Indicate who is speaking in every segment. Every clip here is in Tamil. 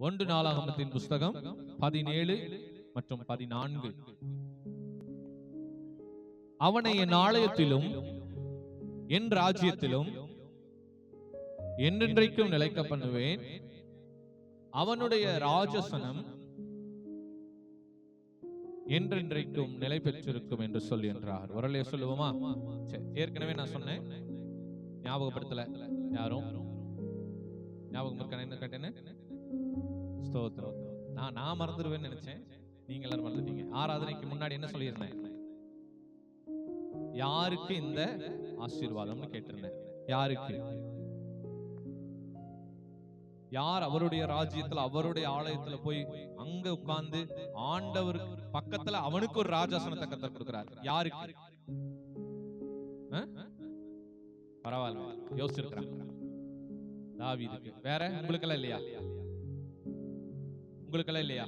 Speaker 1: 1 நாளாகமத்தின் புஸ்தகம் 17 மற்றும் 14. அவனை என் ஆலயத்திலும் என் ராஜ்யத்திலும் என்றென்றைக்கும் நிலைக்க பண்ணுவேன். அவனுடைய ராஜசனம் என்றென்றைக்கும் நிலை பெற்றிருக்கும் என்று சொல்லி என்றார். உரலே சொல்லுவோமா? ஏற்கனவே நான் சொன்னேன், ஞாபகப்படுத்தல யாரும். ஞாபகம் இருக்க என்ன கேட்டேன்னு? ஸ்தோத்திரம். நான் மறந்துடுவேன்னு நினைச்சேன், நீங்க எல்லாரும் மறந்துட்டீங்க. ஆராதனைக்கு முன்னாடி என்ன சொல்லியிருந்தேன்? யாருக்கு இந்த ஆசீர்வாதம்னு கேட்டிருந்தேன். யாருக்கு? யார் அவருடைய ராஜ்யத்துல அவருடைய ஆலயத்துல போய் அங்க உட்கார்ந்து ஆண்டவர் பக்கத்துல அவனுக்கு ஒரு ராஜாசனத்தை கர்த்தர் கொடுக்கிறார். யாருக்கு? பரவாயில்ல, யோசிச்சிருக்கிறாங்க. தாவீதுக்கு. வேற உங்களுக்கெல்லாம் இல்லையா? உங்களுக்கெல்லாம் இல்லையா?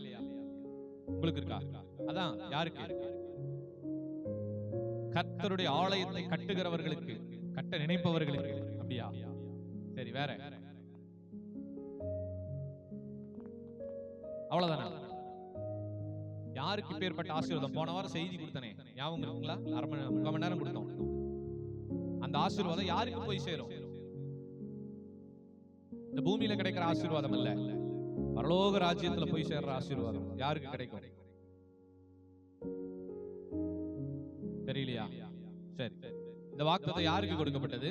Speaker 1: உங்களுக்கு இருக்கா? அதான் யாருக்கு? கர்த்தருடைய ஆலயத்தை கட்டுகிறவர்களுக்கு, கட்ட நினைப்பவர்களுக்கு. அப்படியா? சரி, வேற? அவ்வளவுதானா? யாருக்கு பேர்பட்ட ஆசீர்வாதம்? போன வாரம் செய்தி கொடுத்தனே, ஞாபகம் இருக்குங்களா? 3 மணி நேரம் கொடுத்தோம். அந்த ஆசீர்வாதம் யாருக்கு போய் சேரும்? இந்த பூமியில கிடைக்கிற ஆசீர்வாதம் அல்ல, பரலோக ராஜ்யத்துல போய் சேர்ற ஆசீர்வாதம் யாருக்கு கிடைக்கும்? தெரியலையா? சரி, இந்த வாக்குத்தத்தம் யாருக்கு கொடுக்கப்பட்டது?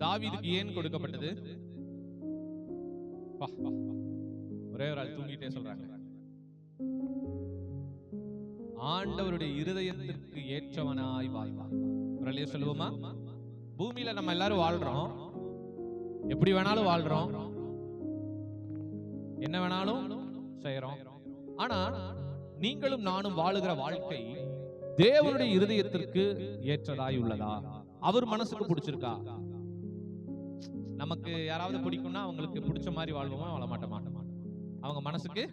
Speaker 1: தாவீதுக்கு. ஏன் கொடுக்கப்பட்டது? ஒரே ஒரு ஆள் தூங்கிட்டே சொல்றாங்க. ஆண்டவருடைய இருதயத்திற்கு ஏற்றவனாய் வாழ்வான். ஒரே சொல்லுவோமா? பூமியில நம்ம எல்லாரும் வாழ்றோம், எப்படி வேணாலும் வாழ்றோம், என்ன வேணாலும் செய்யறோம். ஆனா நீங்களும் நானும் வாழுகிற வாழ்க்கை தேவனுடைய இருதயத்திற்கு ஏற்றதாய் உள்ளதா? அவர் மனசுக்கு பிடிச்சிருக்கா? நமக்கு யாராவது பிடிக்கும்னா அவங்களுக்கு பிடிச்ச மாதிரி வாழ்வோமா? வாழ மாட்டோமா? அவங்க மனசுக்கு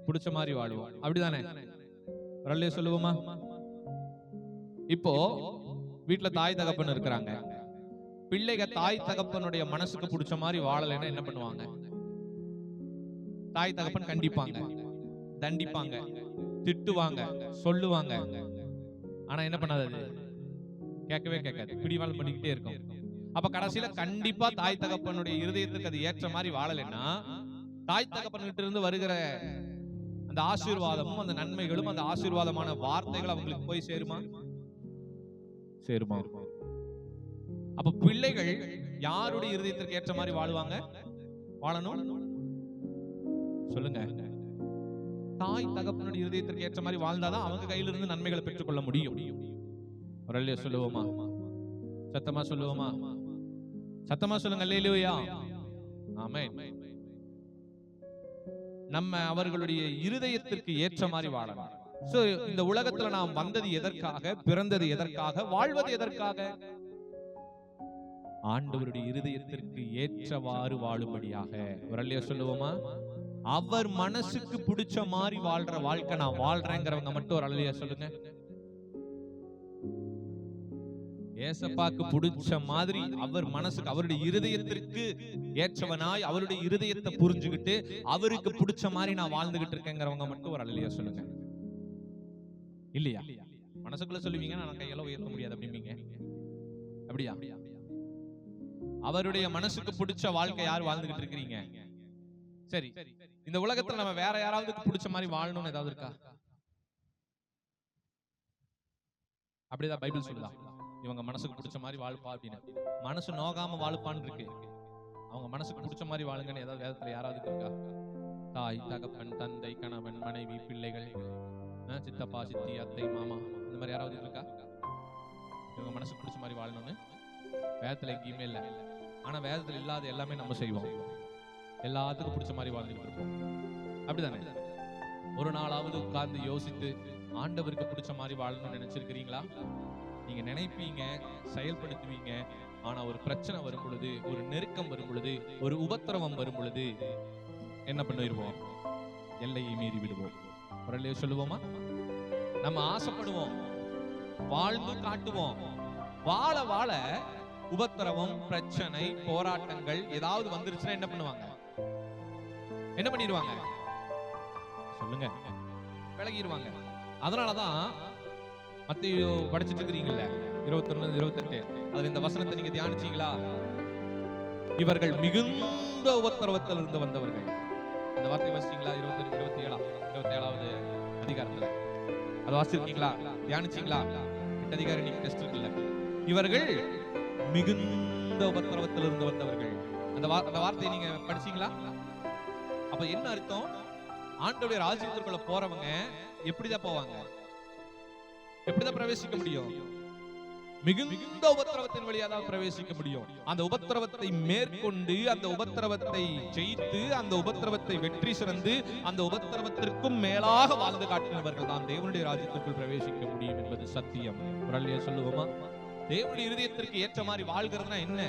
Speaker 1: பிடிச்ச மாதிரி வாழ்வோம். அப்படிதானே? வரலையே சொல்லுவோமா? இப்போ வீட்டுல தாய் தகப்பன் இருக்கிறாங்க. பிள்ளைக தாய் தகப்பனுடைய மனசுக்கு பிடிச்ச மாதிரி வாழலைன்னா என்ன பண்ணுவாங்க? தாய் தகப்பன் கண்டிப்பாங்க, தண்டிப்பாங்க, திட்டுவாங்க, சொல்லுவாங்க. ஆனா என்ன பண்ணாது? கேட்கவே கேட்காது, பிடிவாள் பண்ணிக்கிட்டே இருக்கும். அப்ப கடைசியில கண்டிப்பா தாய் தகப்பனுடைய இருதயத்துக்கு அது ஏற்ற மாதிரி வாழலைன்னா தாய் தகப்பன்கிட்ட இருந்து வருகிற அந்த ஆசீர்வாதமும் அந்த நன்மைகளும் அந்த ஆசீர்வாதமான வார்த்தைகள் அவங்களுக்கு போய் சேருமா? சேருமா? அப்ப பிள்ளைகள் யாருடைய இருதயத்திற்கு ஏற்ற மாதிரி வாழுவாங்க? வாழணும். சொல்லுங்க. தாய் தகப்பனுடைய இருதயத்திற்கு ஏற்ற மாதிரி வாழ்ந்தாதான் அவங்க கையிலிருந்து நன்மைகளை பெற்றுக்கொள்ள முடியும். ஒரு சொல்லுவோமா? சத்தமா சொல்லுவோமா? சத்தமா சொல்லுங்க. அல்லேலூயா, ஆமென். நம்ம அவர்களுடைய இருதயத்திற்கு ஏற்ற மாதிரி வாழணும். சோ இந்த உலகத்துல நாம் வந்தது எதற்காக? பிறந்தது எதற்காக? வாழ்வது எதற்காக? ஆண்டவருடைய இருதயத்திற்கு ஏற்றவாறு வாழும்படியாக. ஒரு அல்லையா சொல்லுவோமா? அவர் மனசுக்கு பிடிச்ச மாதிரி வாழ்ற வாழ்க்கை நான் வாழ்றேங்கிறவங்க மட்டும் ஒரு அல்லையா சொல்லுங்க. ஏசப்பாக்கு பிடிச்ச மாதிரி அவர் மனசுக்கு, அவருடைய இருதயத்திற்கு ஏற்றவனாய் அவருடைய இருதயத்தை புரிஞ்சுக்கிட்டு அவருக்கு பிடிச்ச மாதிரி நான் வாழ்ந்துகிட்டு இருக்கேங்கிறவங்க மட்டும் ஒரு அல்லையா சொல்லுங்க. இல்லையா? மனசுக்குள்ள சொல்லுவீங்க, நான் கையெல்லாம் உயர்த்த முடியாது அப்படிம்பீங்க. அப்படியா? அவருடைய மனசுக்கு பிடிச்ச வாழ்க்கை யார் வாழ்ந்துகிட்டு இருக்கிறீங்க? சரி, இந்த உலகத்துல நம்ம வேற யாராவது பிடிச்ச மாதிரி வாழணும்னு ஏதாவது இருக்கா? அப்படிதான் பைபிள் சொல்லுதா? இவங்க மனசுக்கு பிடிச்ச மாதிரி வாழுப்பா அப்படின்னு. மனசு நோகாம வாழுப்பான்னு இருக்கு. அவங்க மனசுக்கு பிடிச்ச மாதிரி வாழுங்கன்னு ஏதாவது வேதத்துல யாராவது இருக்கா? தாய் தகப்பன் தந்தை கணவன் மனைவி பிள்ளைகள் சித்தப்பா சித்தி அத்தை மாமா இந்த மாதிரி யாராவது இருக்கா? இவங்க மனசுக்கு பிடிச்ச மாதிரி வாழணும்னு வேதத்துல எங்கேயுமே இல்லை. ஆனா வேதத்துல இல்லாத எல்லாமே நம்ம செய்வோம். எல்லாத்துக்கும் பிடிச்ச மாதிரி வாழ்ந்துட்டு இருப்போம். அப்படிதானே? ஒரு நாளாவது உட்கார்ந்து யோசித்து ஆண்டவருக்கு பிடிச்ச மாதிரி வாழணும்னு நினைச்சிருக்கிறீங்களா? நீங்க நினைப்பீங்க, செயல்படுத்துவீங்க. ஆனா ஒரு பிரச்சனை வரும் பொழுது, ஒரு நெருக்கம் வரும் பொழுது, ஒரு உபத்திரவம் வரும் பொழுது என்ன பண்ணிடுவோம்? எல்லையை மீறி விடுவோம். ஒரு சொல்லுவோமா? நம்ம ஆசைப்படுவோம், வாழ்ந்து காட்டுவோம். வாழ வாழ உபத்திரவம், பிரச்சனை, போராட்டங்கள் ஏதாவது வந்துருச்சுன்னா என்ன பண்ணுவாங்க? என்ன பண்ணிடுவாங்க சொல்லுங்க? விலகிடுவாங்க. அதனாலதான் மத்தேயு படிச்சிட்டு இருக்கிறீங்கல்ல 21-28, அதுல இந்த வசனத்தை நீங்க தியானிச்சீங்களா? இவர்கள் மிகுந்த உபத்திரவத்தில் இருந்து வந்தவர்கள். அந்த வார்த்தை வாசிச்சீங்களா? 27வது அதிகாரத்துல அதை வாசிச்சிருக்கீங்களா? தியானிச்சீங்களா? 8 அதிகாரம் நீங்க டெஸ்ட் இருக்குல்ல. இவர்கள் மிகுந்த உபத்திரவத்தில் இருந்து வந்தவர்கள். அந்த வார்த்தையை நீங்க படிச்சீங்களா? அப்ப என்ன அர்த்தம்? ஆண்டவருடைய ராஜ்யத்திற்குள்ள போறவங்க எப்படிதான் போவாங்க? எப்படிதான் பிரவேசிக்க முடியும்? மிகுந்த உபத்திரவத்தின் வழியா தான் பிரவேசிக்க முடியும். அந்த உபத்திரவத்தை மேற்கொண்டு, அந்த உபத்திரவத்தை ஜெயித்து, அந்த உபத்திரவத்தை வெற்றி சிறந்து, அந்த உபத்திரவத்திற்கும் மேலாக வாழ்ந்து காட்டினவர்கள் தான் தேவனுடைய ராஜ்யத்திற்குள் பிரவேசிக்க முடியும் என்பது சத்தியம். குரல்லையே சொல்லுவோமா? தேவனுடைய இருதயத்திற்கு ஏற்ற மாதிரி வாழ்கிறதுனா என்ன?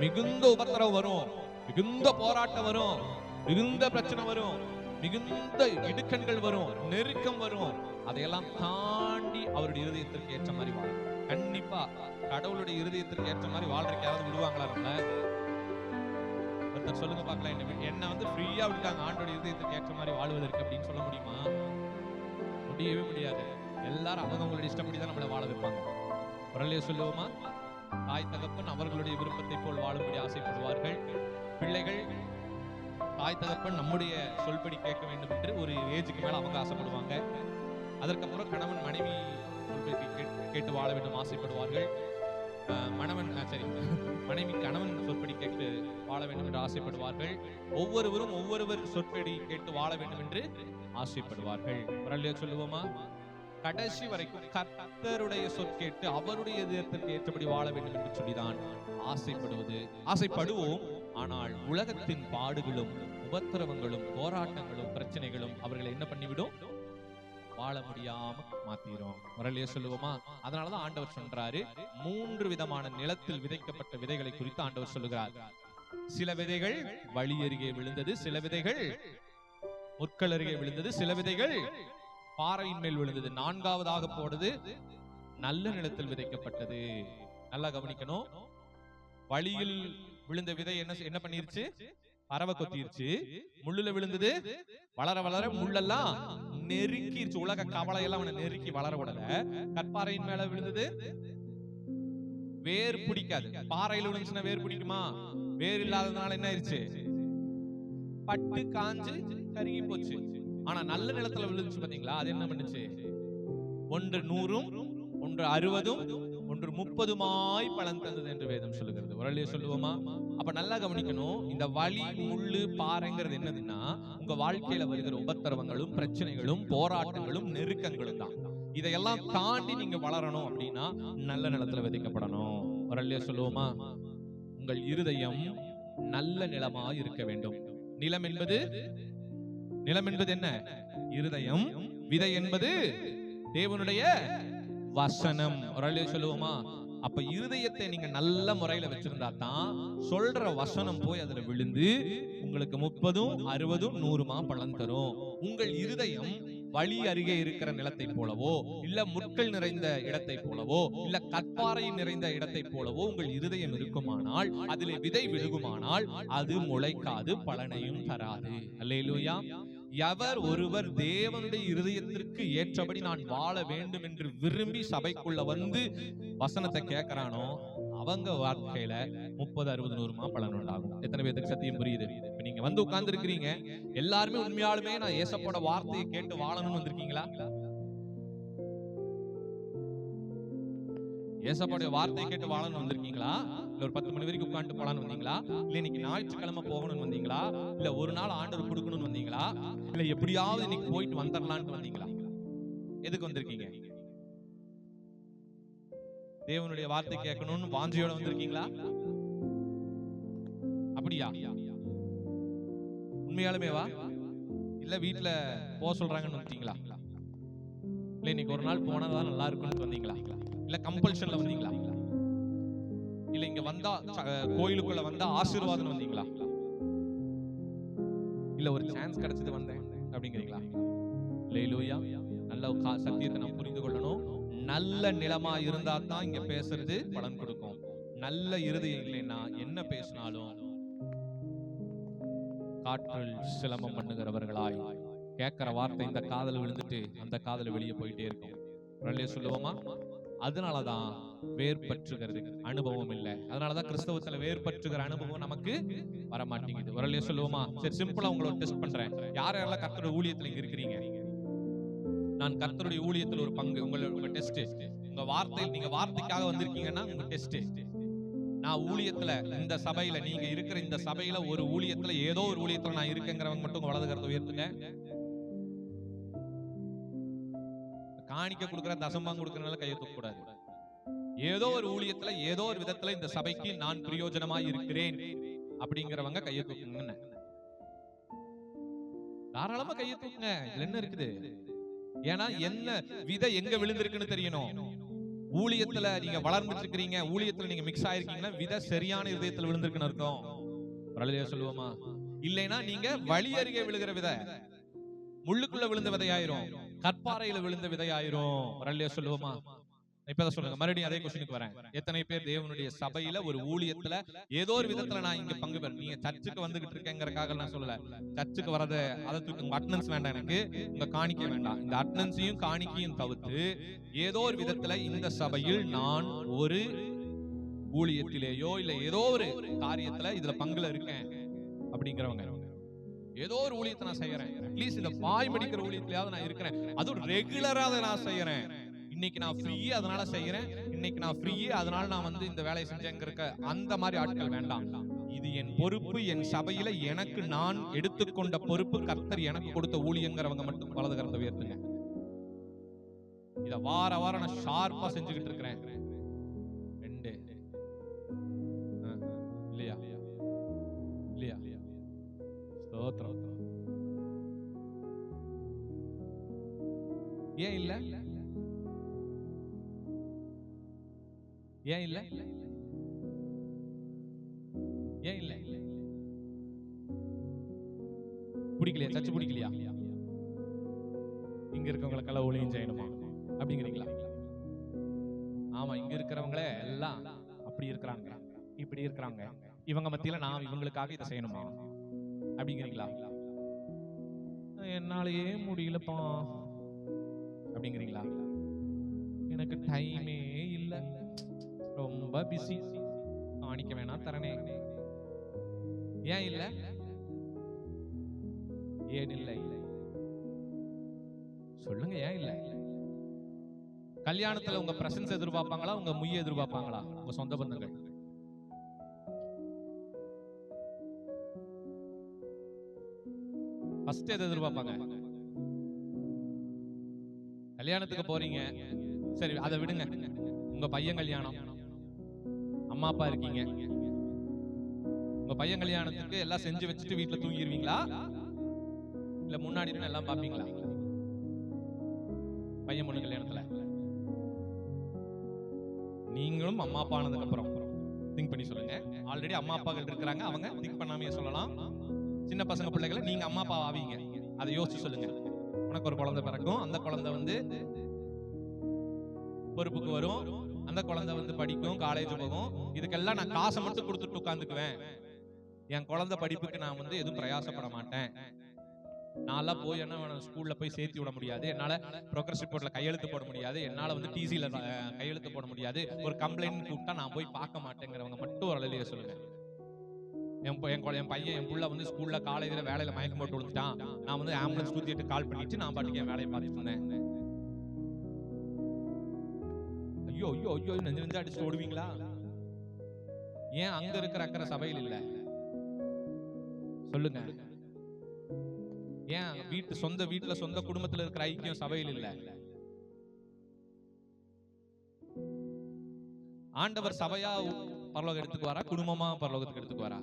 Speaker 1: மிகுந்த உபத்திரவம் வரும், மிகுந்த போராட்டம் வரும், மிகுந்த பிரச்சனை வரும், மிகுந்த இடுக்கண்கள் வரும், நெருக்கம் வரும். அதையெல்லாம் தாண்டி அவருடைய இருதயத்திற்கு ஏற்ற மாதிரி வாழும். கண்டிப்பா கடவுளுடைய இருதயத்திற்கு ஏற்ற மாதிரி வாழ்றதுக்கு யாராவது விடுவாங்களா? நம்ம ஒருத்தர் சொல்லுங்க பார்க்கலாம், என்ன வந்து ஃப்ரீயா விட்டாங்க ஆண்டோட இருதயத்திற்கு ஏற்ற மாதிரி வாழ்வதற்கு அப்படின்னு சொல்ல முடியுமா? முடியவே முடியாது. எல்லாரும் அவங்களுடைய இஷ்டப்படி தான் நம்மளை வாழ வைப்பாங்க. குரல்லையே சொல்லுவோமா? தாய் தகப்பன் அவர்களுடைய விருப்பத்தை போல் வாழும்படி ஆசைப்படுவார்கள். பிள்ளைகள் தாய் தகப்பன் நம்முடைய சொல்படி கேட்க வேண்டும் என்று ஒரு ஏஜுக்கு மேல அவங்க ஆசைப்படுவாங்க. அதற்கப்புறம் கணவன் மனைவி சொல்படி கேட்டு வாழ வேண்டும் ஆசைப்படுவார்கள். மனைவி கணவன் சொற்படி கேட்டு வாழ வேண்டும் என்று ஆசைப்படுவார்கள். ஒவ்வொருவரும் ஒவ்வொருவர் சொற்படி கேட்டு வாழ வேண்டும் என்று ஆசைப்படுவார்கள். குரல்லையே சொல்லுவோமா? கடைசி வரைக்கும் கர்த்தருடைய சொற்கேட்டு அவருடைய இதயத்திற்கு ஏற்றபடி வாழ வேண்டும் என்று சொல்லிதான் ஆசைப்படுவோம். ஆனால் உலகத்தின் பாடுகளும் உபத்திரவங்களும் போராட்டங்களும் பிரச்சனைகளும் அவர்களை என்ன பண்ணிவிடும்? வாழ முடியாம மாத்திரும். முரளியே சொல்லுவோமா? அதனாலதான் ஆண்டவர் சொல்றாரு, 3 விதமான நிலத்தில் விதைக்கப்பட்ட விதைகளை குறித்து ஆண்டவர் சொல்லுகிறார். சில விதைகள் வழி அருகே விழுந்தது, சில விதைகள் முட்கள் அருகே விழுந்தது, சில விதைகள் பாறையின் மேல் விழுந்தது, 4வதாக போடுது நல்ல நிலத்தில் விதைக்கப்பட்டது. நல்லா கவனிக்கணும். வழியில் விழுந்த விதை என்ன பண்ணிருச்சு? பறவை கொத்திருச்சு. முள்ளுல விழுந்தது, வளர வளர முள்ளெல்லாம் நெருக்கிருச்சு. உலக கவலை எல்லாம் அவனை நெருக்கி வளர விடல. கற்பாறையின் மேல விழுந்தது, வேர் பிடிக்காது. பாறையில விழுந்துச்சுன்னா வேர் பிடிக்குமா? வேர் இல்லாததுனால என்ன ஆயிருச்சு? பட்டு காஞ்சு கருகி போச்சு. ஆனா நல்ல நிலத்துல விழுந்துச்சு பாத்தீங்களா? அது என்ன பண்ணுச்சு? ஒன்று 100, ஒன்று 60, ஒன்று 30 பலன் தந்தது என்று வேதம் சொல்லுகிறது. உரளியே சொல்லுவோமா? அப்ப நல்லா கவனிக்கணும். இந்த வலி முள்ளு பாறைங்கிறது என்னதுன்னா, உங்க வாழ்க்கையில வருகிற உபத்திரவங்களும் பிரச்சனைகளும் போராட்டங்களும் நெருக்கங்களும் தான். இதையெல்லாம் தாண்டி நீங்க வளரணும் அப்படின்னா நல்ல நிலத்துல விதைக்கப்படணும். உரளியே சொல்லுவோமா? உங்கள் இருதயம் நல்ல நிலமா இருக்க வேண்டும். நிலம் என்பது என்ன? இருதயம். விதை என்பது தேவனுடைய வசனம். உரளியே சொல்லுவோமா? அப்ப இருதயத்தை நீங்க நல்ல முறையில வச்சிருந்தா தான் சொல்ற வசனம் போய் அதுல விழுந்து உங்களுக்கு 30, 60, 100 பலன் தரும். உங்கள் இருதயம் வழி அருகே இருக்கிற நிலத்தை போலவோ, இல்ல முட்கள் நிறைந்த இடத்தை போலவோ, இல்ல கற்பாறை நிறைந்த இடத்தை போலவோ உங்கள் இருதயம் இருக்குமானால், அதிலே விதை விழுகுமானால் அது முளைக்காது, பலனையும் தராது. அல்லேலூயா. எவர் ஒருவர் தேவனுடைய இருதயத்திற்கு ஏற்றபடி நான் வாழ வேண்டும் என்று விரும்பி சபைக்குள்ள வந்து வசனத்தை கேட்கிறானோ அவங்க வாழ்க்கையில 30, 60, 100 பலன் உண்டாகும். எத்தனை பேருக்கு சத்தியம் புரியுது? இப்ப நீங்க வந்து உட்கார்ந்து இருக்கிறீங்க, எல்லாருமே உண்மையாலுமே நான் ஏசப்போட வார்த்தையை கேட்டு வாழணும்னு வந்திருக்கீங்களா? ஏசப்போட வார்த்தையை கேட்டு வாழணும்னு வந்திருக்கீங்களா? இல்ல ஒரு 10 மணி வரைக்கும் உட்கார்ந்து போலான்னு வந்தீங்களா? இல்ல இன்னைக்கு ஞாயிற்றுக்கிழமை போகணும்னு வந்தீங்களா? இல்ல ஒரு நாள் ஆண்டவர் கொடுக்கணும்னு வந்தீங்களா? இல்ல எப்படியாவது இன்னைக்கு போயிட்டு வந்துடலான்னு வந்தீங்களா? எதுக்கு வந்திருக்கீங்க? தேவனுடைய வார்த்தை கேட்கணும்னு வாஞ்சியோட வந்திருக்கீங்களா? அப்படியா? உண்மையாலுமேவா? இல்ல வீட்டுல போக சொல்றாங்கன்னு வந்தீங்களா? இல்ல இன்னைக்கு ஒரு நாள் போனதான் நல்லா இருக்கும்னு வந்தீங்களா? இல்ல கம்பல்ஷன்ல வந்தீங்களா? இல்ல இங்க வந்தா கோயிலுக்குள்ள வந்தா ஆசீர்வாதம் வந்தீங்களா? இல்ல ஒரு சான்ஸ் கிடைச்சது வந்தேன் அப்படிங்கிறீங்களா? அல்லேலூயா. நல்ல சத்தியத்தை நாம் புரிந்து கொள்ளணும். நல்ல நிலமா இருந்தா தான் இங்க பேசுறது பலன் கொடுக்கும். நல்ல இருதயம் இல்லைன்னா என்ன பேசினாலும் காற்றில் சிலம்பம் பண்ணுகிறவர்களாய் கேட்கிற வார்த்தை இந்த காதுல விழுந்துட்டு அந்த காதுல வெளியே போயிட்டே இருக்கும். ரல்லே சொல்லுவோமா? அதனாலதான் வேர்பற்றுகிறது அனுபவம் இல்லை. அதனாலதான் கிறிஸ்தவத்துல வேர்பற்றுகிற அனுபவம் நமக்கு வர மாட்டேங்குது. ரல்லே சொல்லுவோமா? சரி, சிம்பிளா உங்களை டெஸ்ட் பண்றேன். யாரெல்லாம் கர்த்தருடைய ஊழியத்துல இங்க இருக்கிறீங்க? நான் கர்த்தருடைய ஊழியத்துல ஒரு பங்கு. உங்க டெஸ்ட், உங்க வார்த்தையில் நீங்க வார்த்தைக்காக வந்திருக்கீங்கன்னா உங்க டெஸ்ட். நான் ஊழியத்துல இந்த சபையில, நீங்க இருக்கிற இந்த சபையில ஒரு ஊழியத்துல, ஏதோ ஒரு ஊழியத்துல நான் இருக்கேங்கிறவங்க மட்டும் வலது கரத்தை உயர்த்துங்க. காணிக்க கொடுக்கிற, தசம்பாங்க கொடுக்கறனால கையை தூக்க கூடாது. ஏதோ ஒரு ஊழியத்துல, ஏதோ ஒரு விதத்துல இந்த சபைக்கு நான் பிரயோஜனமாய் இருக்கிறேன் அப்படிங்கிறவங்க கையை தூக்குங்க. தாராளமா கையை தூக்குங்க. இதுல என்ன இருக்குது? ஏன்னா என்ன விதை எங்க விழுந்திருக்குன்னு தெரியணும். ஊழியத்துல நீங்க வளர்ந்துட்டு இருக்கிறீங்க, ஊழியத்துல நீங்க மிக்ஸ் ஆயிருக்கீங்கன்னா விதை சரியான இதயத்துல விழுந்திருக்குன்னு அர்த்தம். ரல்லே சொல்லுவோமா? இல்லைன்னா நீங்க வழி அருகே விழுகிற விதை முள்ளுக்குள்ள விழுந்த விதையாயிரும், கற்பாறையில விழுந்த விதையாயிரும். ரல்லே சொல்லுவோமா? இப்பதான் சொல்லுங்க. மறுபடியும் அதே கொஸ்டினுக்கு வரேன். எத்தனை பேர் தேவனுடைய சபையில ஒரு ஊழியத்துல ஏதோ ஒரு விதத்துல நான் இங்க பங்கு பெற, நீங்க சர்ச்சுக்கு வந்துகிட்டு இருக்கேங்கிறதுக்காக நான் சொல்லல. சர்ச்சுக்கு வரத அதை தூக்கி, உங்க அட்டெண்டன்ஸ் வேண்டாம், எனக்கு உங்க காணிக்க வேண்டாம். இந்த அட்டெண்டன்ஸையும் காணிக்கையும் தவிர்த்து ஏதோ ஒரு விதத்துல இந்த சபையில் நான் ஒரு ஊழியத்திலேயோ இல்ல ஏதோ ஒரு காரியத்துல இதுல பங்குல இருக்கேன் அப்படிங்கிறவங்க, ஏதோ ஒரு ஊழியத்தை நான் செய்யறேன், அட்லீஸ்ட் இந்த பாய் மடிக்கிற ஊழியத்திலேயாவது நான் இருக்கிறேன், அதுவும் ரெகுலரா அதை நான் செய்யறேன். இன்னைக்கு நான் ஃப்ரீ அதனால செய்யறேன், இன்னைக்கு நான் ஃப்ரீ அதனால நான் வந்து இந்த வேலையை செஞ்சேங்க, அந்த மாதிரி ஆட்கள் வேண்டாம். இது என் பொறுப்பு, என் சபையில எனக்கு நான் எடுத்துக்கொண்ட பொறுப்பு, கர்த்தர் எனக்கு கொடுத்த ஊழியங்கிறவங்க மட்டும் வலது கரத்தை உயர்த்துங்க. இத வார வாரம் நான் ஷார்ப்பா செஞ்சுக்கிட்டு இருக்கிறேன். ரெண்டு இல்லையா? இல்லையா? ஸ்தோத்திரம். ஏன் இல்ல? ஏன் இல்ல? ஏன் இல்ல? பிடிக்கலையா? சர்ச்சு பிடிக்கலையா? இங்க இருக்கவங்களுக்கெல்லாம் ஊழியம் செய்யணுமா அப்படிங்கிறீங்களா? ஆமா, இங்க இருக்கிறவங்களே எல்லாம் அப்படி இருக்கிறாங்க, இப்படி இருக்கிறாங்க, இவங்க மத்தியில நான் இவங்களுக்காக இதை செய்யணுமா அப்படிங்கிறீங்களா? என்னாலேயே முடியலப்பா அப்படிங்கிறீங்களா? எனக்கு டைமே இல்ல, ரொம்ப பிஸி, காணிக்க வேணா தரணே. ஏன் இல்ல? ஏன் இல்லை? சொல்லுங்க, ஏன் இல்ல? கல்யாணத்துல உங்க பிரசன்ஸ் எதிர்பார்ப்பாங்களா, உங்க முய்ய எதிர்பார்ப்பாங்களா உங்க சொந்த பந்தங்கள்? ஃபர்ஸ்ட் எதை எதிர்பார்ப்பாங்க? கல்யாணத்துக்கு போறீங்க, சரி அதை விடுங்க, உங்க பையன் கல்யாணம், அம்மா அப்பா இருக்கீங்க, உங்க பையன் கல்யாணத்துக்கு எல்லாம் செஞ்சு வச்சுட்டு வீட்டுல தூங்கிடுவீங்களா, இல்ல முன்னாடி எல்லாம் பாப்பீங்களா? பையன் பொண்ணு கல்யாணத்துல நீங்களும் அம்மா அப்பா ஆனதுக்கு அப்புறம் திங்க் பண்ணி சொல்லுங்க. ஆல்ரெடி அம்மா அப்பாக்கள் இருக்கிறாங்க, அவங்க திங்க் பண்ணாமே சொல்லலாம். சின்ன பசங்க பிள்ளைகளை நீங்க அம்மா அப்பா ஆவீங்க, அதை யோசிச்சு சொல்லுங்க. உனக்கு ஒரு குழந்தை பிறக்கும், அந்த குழந்தை வந்து பொறுப்புக்கு வரும், அந்த குழந்தை வந்து படிக்கும், காலேஜ் போகும், இதுக்கெல்லாம் நான் காசை மட்டும் கொடுத்துட்டு உட்காந்துக்குவேன், என் குழந்தை படிப்புக்கு நான் வந்து எதுவும் பிரயாசப்பட மாட்டேன், நான்லாம் போய் என்ன ஸ்கூல்ல போய் சேர்த்து விட முடியாது, என்னால ப்ரோக்ரஸ் ரிப்போர்ட்ல கையெழுத்து போட முடியாது, என்னால வந்து டிசில கையெழுத்து போட முடியாது, ஒரு கம்ப்ளைண்ட் கூப்பிட்டா நான் போய் பார்க்க மாட்டேங்கிறவங்க மட்டும் ஒரு அலையில சொல்லுங்க. என் பையன், என் புள்ள வந்து ஸ்கூல்ல காலேஜ்ல வேலையில மயக்கம் போட்டு விழுந்துட்டான், நான் வந்து ஆம்புலன்ஸ் 108 கால் பண்ணிட்டு நான் பாட்டுக்கு என் வேலையை பார்த்துட்டு இருந்தேன். ஐயோ ஐயோ ஐயோ நெஞ்சு நெஞ்சு அடிச்சு ஓடுவீங்களா? ஏன் அங்க இருக்கிற அக்கறை சபையில் இல்ல? சொல்லுங்க. ஏன் சொந்த வீட்டுல சொந்த குடும்பத்துல இருக்கிற ஐக்கியம் சபையில் இல்ல? ஆண்டவர் சபையா பரலோகம் எடுத்துக்குவாரா, குடும்பமா பரலோகத்துக்கு எடுத்துக்குவாரா?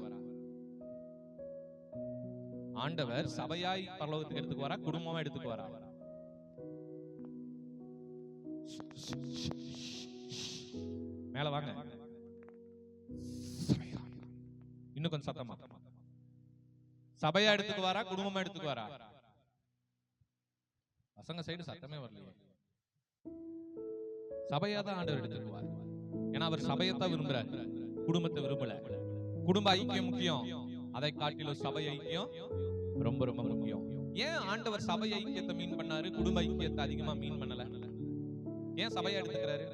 Speaker 1: ஆண்டவர் சபையாய் பரலோகத்துக்கு எடுத்துக்குவாரா, குடும்பமா எடுத்துக்குவாரா? மேல வாங்க, இன்னும் கொஞ்சம் சத்தமா. சபையா எடுத்துக்குவாரா, குடும்பமா எடுத்துக்குவாரா? பசங்க சைடு சத்தமே வரலையே. சபையா தான் ஆண்டவர் எடுத்துக்குவார். ஏன்னா அவர் சபையத்தான் விரும்புறாரு, குடும்பத்தை விரும்பல. குடும்ப ஐக்கியம் முக்கியம், அதை காட்டிலும் சபை ஐக்கியம் ரொம்ப ரொம்ப முக்கியம். ஏன் ஆண்டவர் சபை ஐக்கியத்தை மீன் பண்ணாரு, குடும்ப ஐக்கியத்தை அதிகமா மீன் பண்ணல? ஏன் சபையை எடுத்துக்கிறாரு?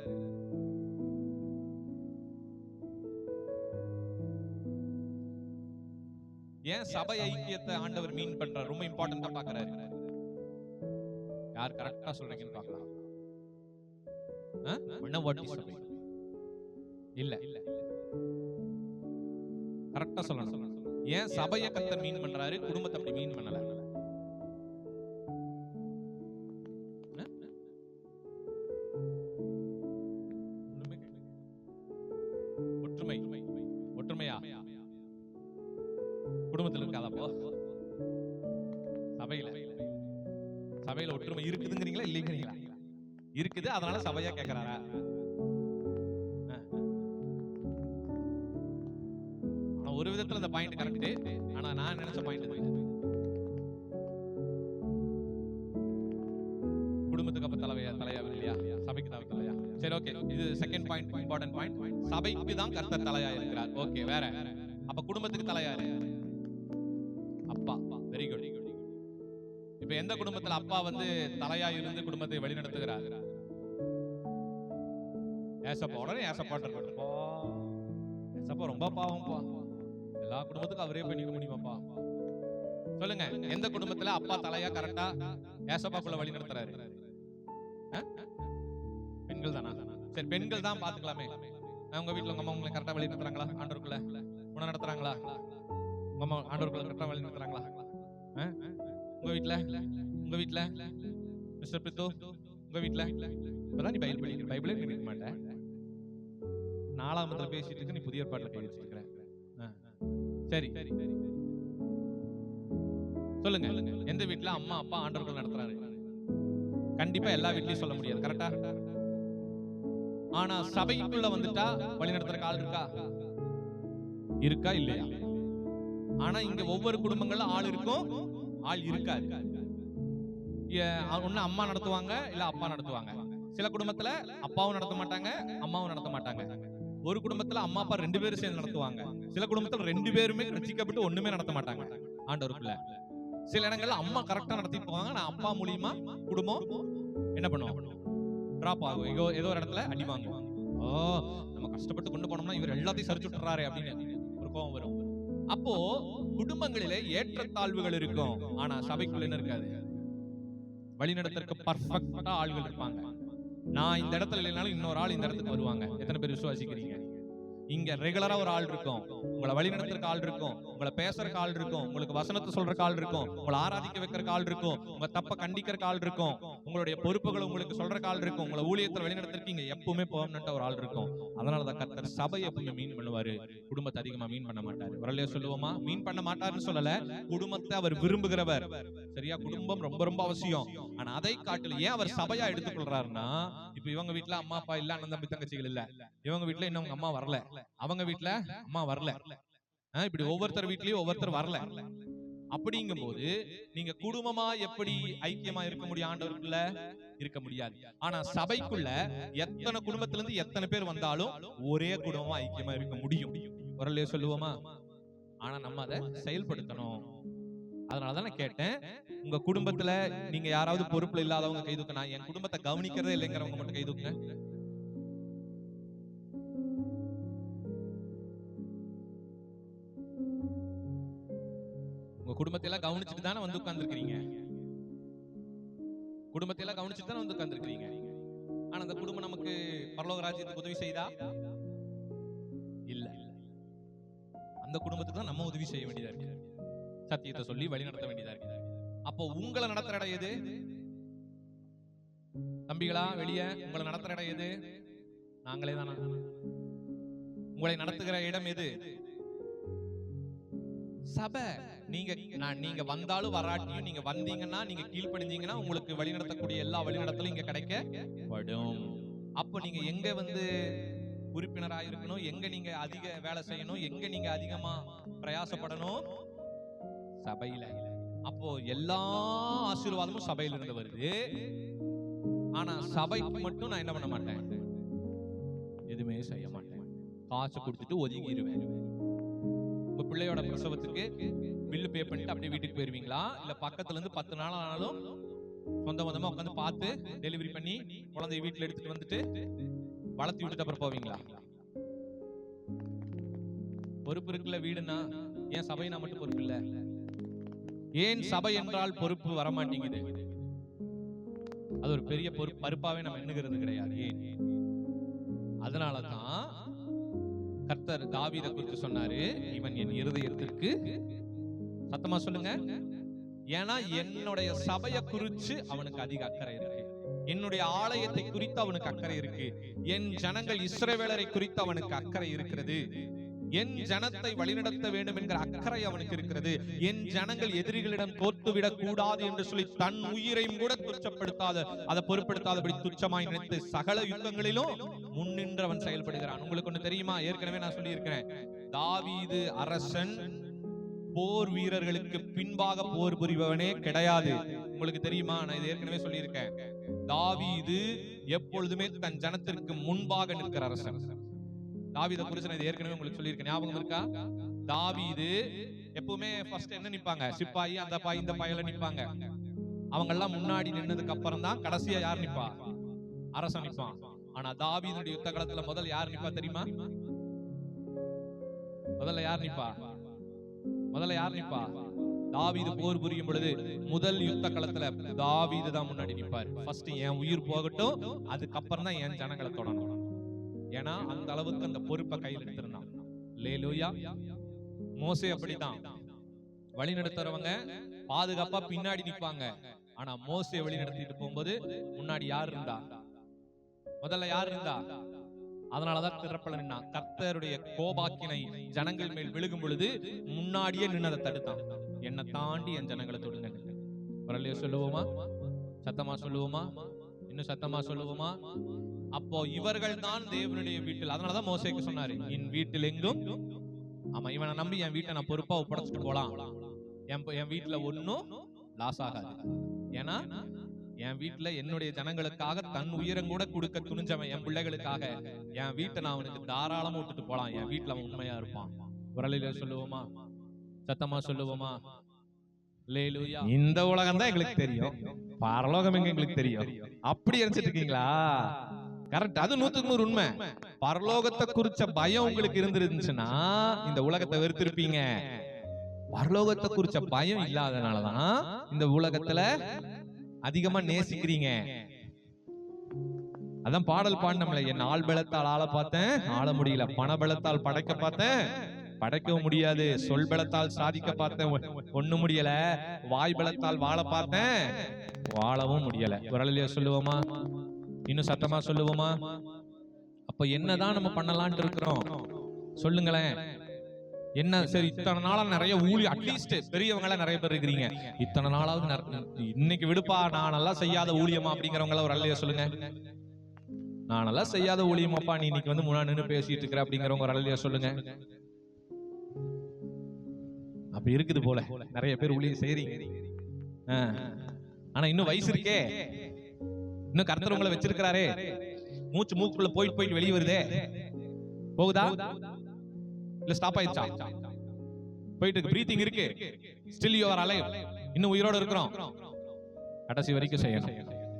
Speaker 1: ஏன் சபை ஐக்கியத்தை ஆண்டவர் மீன் பண்றாரு, ரொம்ப இம்பார்ட்டன்டா பாக்குறாரு? யார் கரெக்டா சொல்றீங்கன்னு பார்க்கலாம். மனவாட்டி சபை இல்ல, கரெக்டா சொல்லணும். ஏன் சபையை கர்த்தர் மீன் பண்றாரு, குடும்பத்தை அப்படி மீன் பண்ணல? ஒற்றுமை, ஒற்றுமையா குடும்பத்தில் இருக்காதப்போ? சபையில ஒற்றுமை இருக்குதுங்கிறீங்களா இல்லைங்கிறீங்களா? இருக்குது, அதனால சபையா கேட்கிறாரா? ஒரு விதத்துல இந்த பாயிண்ட் கரெக்ட், ஆனா நான் நினைச்ச பாயிண்ட் இது. குடும்பத்துக்கு அப்ப தலையா இல்லையா, சபைக்கு தலையா? சரி, ஓகே, இது செகண்ட் பாயிண்ட், இம்பார்ட்டன்ட் பாயிண்ட். சபைக்கு தான் கர்த்தர் தலையா இருக்கிறார். ஓகே, வேற? அப்ப குடும்பத்துக்கு தலையாரு அப்பா. Very good. இப்ப எந்த குடும்பத்துல அப்பா வந்து தலையா இருந்து குடும்பத்தை வழி நடத்துகிறார்? ஏசப்பா. உடனே ஏசப்பா ரொம்ப பாவம்பா, எல்லா குடும்பத்துக்கும் அவரே பண்ணிக்க முடியுமாப்பா? சொல்லுங்க, எந்த குடும்பத்துல அப்பா தலையா கரெக்டா ஏசப்பாக்குள்ள வழி நடத்துறாரு? பெண்கள் தானா? சரி, பெண்கள் தான் பாத்துக்கலாமே. உங்க வீட்டுல உங்க அம்மா உங்களை கரெக்டா வழி நடத்துறாங்களா? ஆண்டவருக்குள்ள உணவு நடத்துறாங்களா? உங்க அம்மா ஆண்டவருக்குள்ள கரெக்டா வழி நடத்துறாங்களா? உங்க வீட்டுல மிஸ்டர் பித்து, உங்க வீட்டுல இப்பதான் நீ பைபிளே படிக்க மாட்டேன், 4ஆம் பேசிட்டு இருக்க, நீ புதிய ஏற்பாட்டுல கை வச்சிருக்கிற. சரி, சொல்லுங்க, எந்த வீட்டுல அம்மா அப்பா ஆண்டவர்கள் நடத்துறாரு? கண்டிப்பா எல்லா வீட்லயும் சொல்ல முடியாது, கரெக்டா? ஆனா சபைக்குள்ள வந்துட்டா வழி நடத்துற ஆள் இருக்கா இல்லையா? ஆனா இங்க ஒவ்வொரு குடும்பங்கள்ல ஆள் இருக்கும், ஆள் இருக்காது. ஒண்ணு அம்மா நடத்துவாங்க, இல்ல அப்பா நடத்துவாங்க. சில குடும்பத்துல அப்பாவும் நடத்த மாட்டாங்க, அம்மாவும் நடத்த மாட்டாங்க. ஒரு குடும்பத்துல அம்மா அப்பா 2 பேரும் சேர்ந்து நடத்துவாங்க. சில குடும்பத்துல 2 பேருமே ரட்சிக்கப்பட்டு ஒண்ணுமே நடத்த மாட்டாங்க ஆண்டவருக்குள்ள. சில இடங்கள்ல அம்மா கரெக்டா நடத்திட்டு போவாங்க, நான் அப்பா மூலியமா குடும்பம் என்ன பண்ணுவோம், டிராப் ஆகும். ஏதோ ஒரு இடத்துல அடி வாங்குவோம். நம்ம கஷ்டப்பட்டு கொண்டு போனோம்னா இவர் எல்லாத்தையும் சரிச்சு விட்டுறாரு அப்படின்னு ஒரு கோபம் வரும். அப்போ குடும்பங்களிலே ஏற்றத்தாழ்வுகள் இருக்கும், ஆனா சபைக்குள்ள என்ன இருக்காது? வழிநடத்துறதுக்கு பர்ஃபெக்ட்டா ஆள்கள் இருப்பாங்க. நான் இந்த இடத்துல இல்லைனாலும் இன்னொரு ஆள் இந்த இடத்துக்கு வருவாங்க. எத்தனை பேர் விசுவாசிக்கிறீங்க? இங்க ரெகுலரா ஒரு ஆள் இருக்கும், உங்களை வழி நடத்துறதுக்கு ஆள் இருக்கும், உங்களை பேசுறதுக்கு ஆள் இருக்கும், உங்களுக்கு வசனத்தை சொல்றதுக்கு ஆள் இருக்கும், உங்களை ஆராதிக்க வைக்கிறதுக்கு ஆள் இருக்கும், உங்க தப்ப கண்டிக்கிறதுக்கு ஆள் இருக்கும், உங்களுடைய பொறுப்புகளை உங்களுக்கு சொல்றதுக்கு ஆள் இருக்கும், உங்களை ஊழியத்துல வழி நடத்துறதுக்கு எப்பவுமே பெர்மனன்ட்டா ஒரு ஆள் இருக்கும். அதனாலதான் கர்த்தர் சபையை எப்பவுமே மீன் பண்ணுவாரு, குடும்பத்தை அதிகமா மீன் பண்ண மாட்டாரு. வரலையே சொல்லுவோமா? மீன் பண்ண மாட்டாருன்னு சொல்லல, குடும்பத்தை அவர் விரும்புகிறவர். சரியா? குடும்பம் ரொம்ப ரொம்ப அவசியம். ஆனா அதை காட்டிலும் ஏன் அவர் சபையா எடுத்துக்கொள்றாருன்னா, இப்ப இவங்க வீட்டுல அம்மா அப்பா இல்ல, அண்ணன் தம்பி தங்கச்சிகள் இல்ல, இவங்க வீட்டுல இன்னும் அம்மா வரல, அவங்க வீட்டுல அம்மா வரல, இப்படி ஒவ்வொருத்தர் வீட்லயும் ஒவ்வொருத்தர் வரல. அப்படிங்கும் போது நீங்க குடும்பமா எப்படி ஐக்கியமா இருக்க முடியும்? ஆண்டவருக்குள்ள இருக்க முடியாது. ஆனா சபைக்குள்ள எத்தனை குடும்பத்துல இருந்து எத்தனை பேர் வந்தாலும் ஒரே குடும்பமா ஐக்கியமா இருக்க முடியும். வரலையே சொல்லுவோமா? ஆனா நம்ம அதை செயல்படுத்தணும். அதனாலதான் நான் கேட்டேன், உங்க குடும்பத்துல நீங்க யாராவது பொறுப்புல இல்லாதவங்க கை தூக்க. நான் என் குடும்பத்தை கவனிக்கிறதே இல்லைங்கிறவங்க மட்டும் கை தூக்குங்க. உங்க குடும்பத்தை எல்லாம் கவனிச்சுட்டு தானே வந்து உட்கார்ந்துருக்கீங்க. குடும்பத்தை எல்லாம் கவனிச்சுட்டு தானே வந்து உட்கார்ந்துருக்கீங்க. ஆனா அந்த குடும்பம் நமக்கு பரலோக ராஜ்யத்துக்கு உதவி செய்தா? இல்ல. அந்த குடும்பத்துக்கு தான் நம்ம உதவி செய்ய வேண்டியதா இருக்கு, சத்தியத்தை சொல்லி வழி நடத்த வேண்டியதா இருக்கு. அப்போ உங்களை நடத்துற இடம் எது? தம்பிகளா, வெளியே உங்களை நடத்துற இடம் எது? நாங்களே தானா? உங்களை நடத்துகிற இடம் எது? சபை. நீங்க வந்தாலும் வராட்டியும் நீங்க வந்தீங்கன்னா, நீங்க கீழ்ப்படிஞ்சீங்கன்னா உங்களுக்கு வழி நடத்தக்கூடிய எல்லா வழி நடத்தலும் இங்க கிடைக்கப்படும். அப்போ நீங்க எங்க வந்து உறுப்பினராக இருக்கணும், எங்க நீங்க அதிக வேலை செய்யணும், எங்க நீங்க அதிகமா பிரயாசப்படணும்? சபையில. அப்போ எல்லா ஆசீர்வாதமும் சபையில இருந்து வருது. ஆனா சபைக்கு மட்டும் நான் என்ன பண்ண மாட்டேன், எதுவுமே செய்ய மாட்டேன். காசு கொடுத்துட்டு ஒதுங்கிடுவேன். உங்க பிள்ளையோட பிரசவத்துக்கு பில்லு பே பண்ணிட்டு அப்படியே வீட்டுக்கு போயிருவீங்களா? இல்ல பக்கத்துல இருந்து 10 நாள் ஆனாலும் சொந்த பந்தமா உட்காந்து பார்த்து டெலிவரி பண்ணி குழந்தைய வீட்டுல எடுத்துட்டு வந்துட்டு வளர்த்தி விட்டுட்டு அப்புறம் போவீங்களா? பொறுப்பு இருக்குல்ல வீடுனா, ஏன் சபைனா மட்டும் பொறுப்பு இல்ல? ஏன் சபை என்றால் பொறுப்பு வரமாட்டேங்குது? அது ஒரு பெரிய பருப்பாவே நம்ம எண்ணுகிறது கிடையாது. ஏன்? அதனாலதான் கர்த்தர் தாவீதை குறித்து சொன்னாரு, இவன் என் இருதயத்திற்கு, சத்தமா சொல்லுங்க, ஏன்னா என்னுடைய சபையை குறிச்சு அவனுக்கு அதிக அக்கறை இருக்கு, என்னுடைய ஆலயத்தை குறித்து அவனுக்கு அக்கறை இருக்கு, என் ஜனங்கள் இஸ்ரவேலரை குறித்து அவனுக்கு அக்கறை இருக்கிறது, என் ஜனத்தை வழிநடத்த வேண்டும் என்கிற அக்கறை அவனுக்கு இருக்கிறது, என் ஜனங்கள் எதிரிகளிடம் தோற்றுவிடக் கூடாது என்று சொல்லி தன் உயிரையும் கூட துச்சப்படுத்தாத, அதை பொருட்படுத்தாதபடி துச்சமாய் நினைத்து சகல யுத்தங்களிலும் முன்னின்று அவன் செயல்படுகிறான். உங்களுக்கு ஒண்ணு தெரியுமா? ஏற்கனவே நான் சொல்லி இருக்கிறேன், தாவீது அரசன் போர் வீரர்களுக்கு பின்பாக போர் புரிபவனே கிடையாது. உங்களுக்கு தெரியுமா? நான் இது ஏற்கனவே சொல்லி இருக்கேன். தாவீது எப்பொழுதுமே தன் ஜனத்திற்கு முன்பாக நிற்கிற அரசன். தாவீதை குறித்து நான் ஏற்கனவே உங்களுக்கு சொல்லியிருக்கேன், ஞாபகம் இருக்கா? தாவீது எப்பவுமே ஃபர்ஸ்ட் என்ன நிப்பாங்க? சிப்பாயி, அந்த பாய் இந்த பாயில நிப்பாங்க. அவங்க எல்லாம் முன்னாடி நின்னதுக்கு அப்புறம் தான் கடைசியா யார் நிப்பா? அரசன் நிப்பான். ஆனா தாவீதுடைய யுத்த காலத்துல முதல்ல யார் நிப்பா தெரியுமா? முதல்ல யார் நிப்பா? தாவீது போர் புரியும் பொழுது முதல் யுத்த களத்துல தாவீது தான் முன்னாடி நிப்பார். ஃபர்ஸ்ட் என் உயிர் போகட்டும், அதுக்கப்புறம் தான் என் ஜனங்களை தொடரணும். ஏன்னா அந்த அளவுக்கு அந்த பொறுப்பை கையில் எடுத்திருந்தான். அல்லேலூயா. மோசே அப்படிதான், வழி நடத்துறவங்க பாதுகாப்பா பின்னாடி நிப்பாங்க. ஆனா மோசே வழி நடத்திட்டு போகும்போது முன்னாடி யார் இருந்தா? முதல்ல யார் இருந்தா? அதனாலதான் திறப்பல நின்னான். கர்த்தருடைய கோபாக்கினை ஜனங்கள் மேல் விழுகும் பொழுது முன்னாடியே நின்னதை தடுத்தான். என்னை தாண்டி என் ஜனங்களை தொடுங்க. வரலையோ சொல்லுவோமா? சத்தமா சொல்லுவோமா? இன்னும் சத்தமா சொல்லுவோமா? அப்போ இவர்கள் தான் தேவனுடைய வீட்டில். அதனாலதான் மோசேக்கு சொன்னாரு, என் வீட்டில் எங்கும், ஆமா, இவனை நம்பி என் வீட்டை நான் பொறுப்பா ஒப்படைச்சிட்டு போலாம், என் வீட்டுல ஒன்னும் லாஸ் ஆகாது. ஏன்னா என் வீட்டுல என்னுடைய ஜனங்களுக்காக தன் உயிரம் கூட கொடுக்க துணிஞ்சவன், என் பிள்ளைகளுக்காக என் வீட்டை நான் அவனுக்கு தாராளமா விட்டுட்டு போலாம். என் வீட்டுல அவன் உண்மையா இருப்பான். வரலையில சொல்லுவோமா? சத்தமா சொல்லுவோமா? அல்லேலூயா. இந்த உலகம் தான் எங்களுக்கு தெரியும், பரலோகம் எங்க எங்களுக்கு தெரியும். அப்படி நினைச்சிட்டு இருக்கீங்களா? கரெக்ட், அது 100க்கு 100 உண்மை. பரலோகத்தை குறிச்ச பயம் உங்களுக்கு இருந்துருந்துச்சுன்னா இந்த உலகத்தை வெறுத்திருப்பீங்க. பரலோகத்தை குறிச்ச பயம் இல்லாதனாலதான் இந்த உலகத்துல அதிகமா நேசிக்கிறீங்க. அதான் பாடல் பாடினோம்ல, என் ஆள் பலத்தால் ஆள பார்த்தேன், ஆள முடியல, பண பலத்தால் படைக்க பார்த்தேன், படைக்கவும் முடியாது, சொல் பலத்தால் சாதிக்க பார்த்தேன், ஒண்ணும் முடியல, வாய் பலத்தால் வாழ பார்த்தேன், வாழவும் முடியல. குரலிலே சொல்லுவோமா? இன்னும் சத்தமா சொல்லுவோமா? அப்ப என்னதான் நம்ம பண்ணலாம்னு இருக்கிறோம்? சொல்லுங்களேன். என்ன? சரி, இத்தனை நாளா நிறைய ஊழி, அட்லீஸ்ட் பெரியவங்க எல்லாம் நிறைய பேர் இருக்கிறீங்க, இத்தனை நாளாவது இன்னைக்கு விடுப்பா, நான் நல்லா செய்யாத ஊழியமா அப்படிங்கிறவங்க ஒரு அல்லையா சொல்லுங்க. நான் நல்லா செய்யாத ஊழியமாப்பா, நீ இன்னைக்கு வந்து முன்னாடி நின்று பேசிட்டு இருக்கிற அப்படிங்கிறவங்க ஒரு அல்லையா சொல்லுங்க. அப்படி இருக்குது போல நிறைய பேர் ஊழியம் செய்றீங்க. ஆனா இன்னும் வயசு இருக்கே, இன்னும் கர்த்தர் உங்களை வச்சிருக்கிறாரே, மூச்சு மூக்குள்ள போயிட்டு வெளியே வருதே, போகுதா இல்ல ஸ்டாப் ஆயிடுச்சா? போயிட்டு இருக்கு, பிரீத்திங் இருக்கு, ஸ்டில் யூ ஆர் அலைவ், இன்னும் உயிரோட இருக்கிறோம். கடைசி வரைக்கும் செய்யணும்.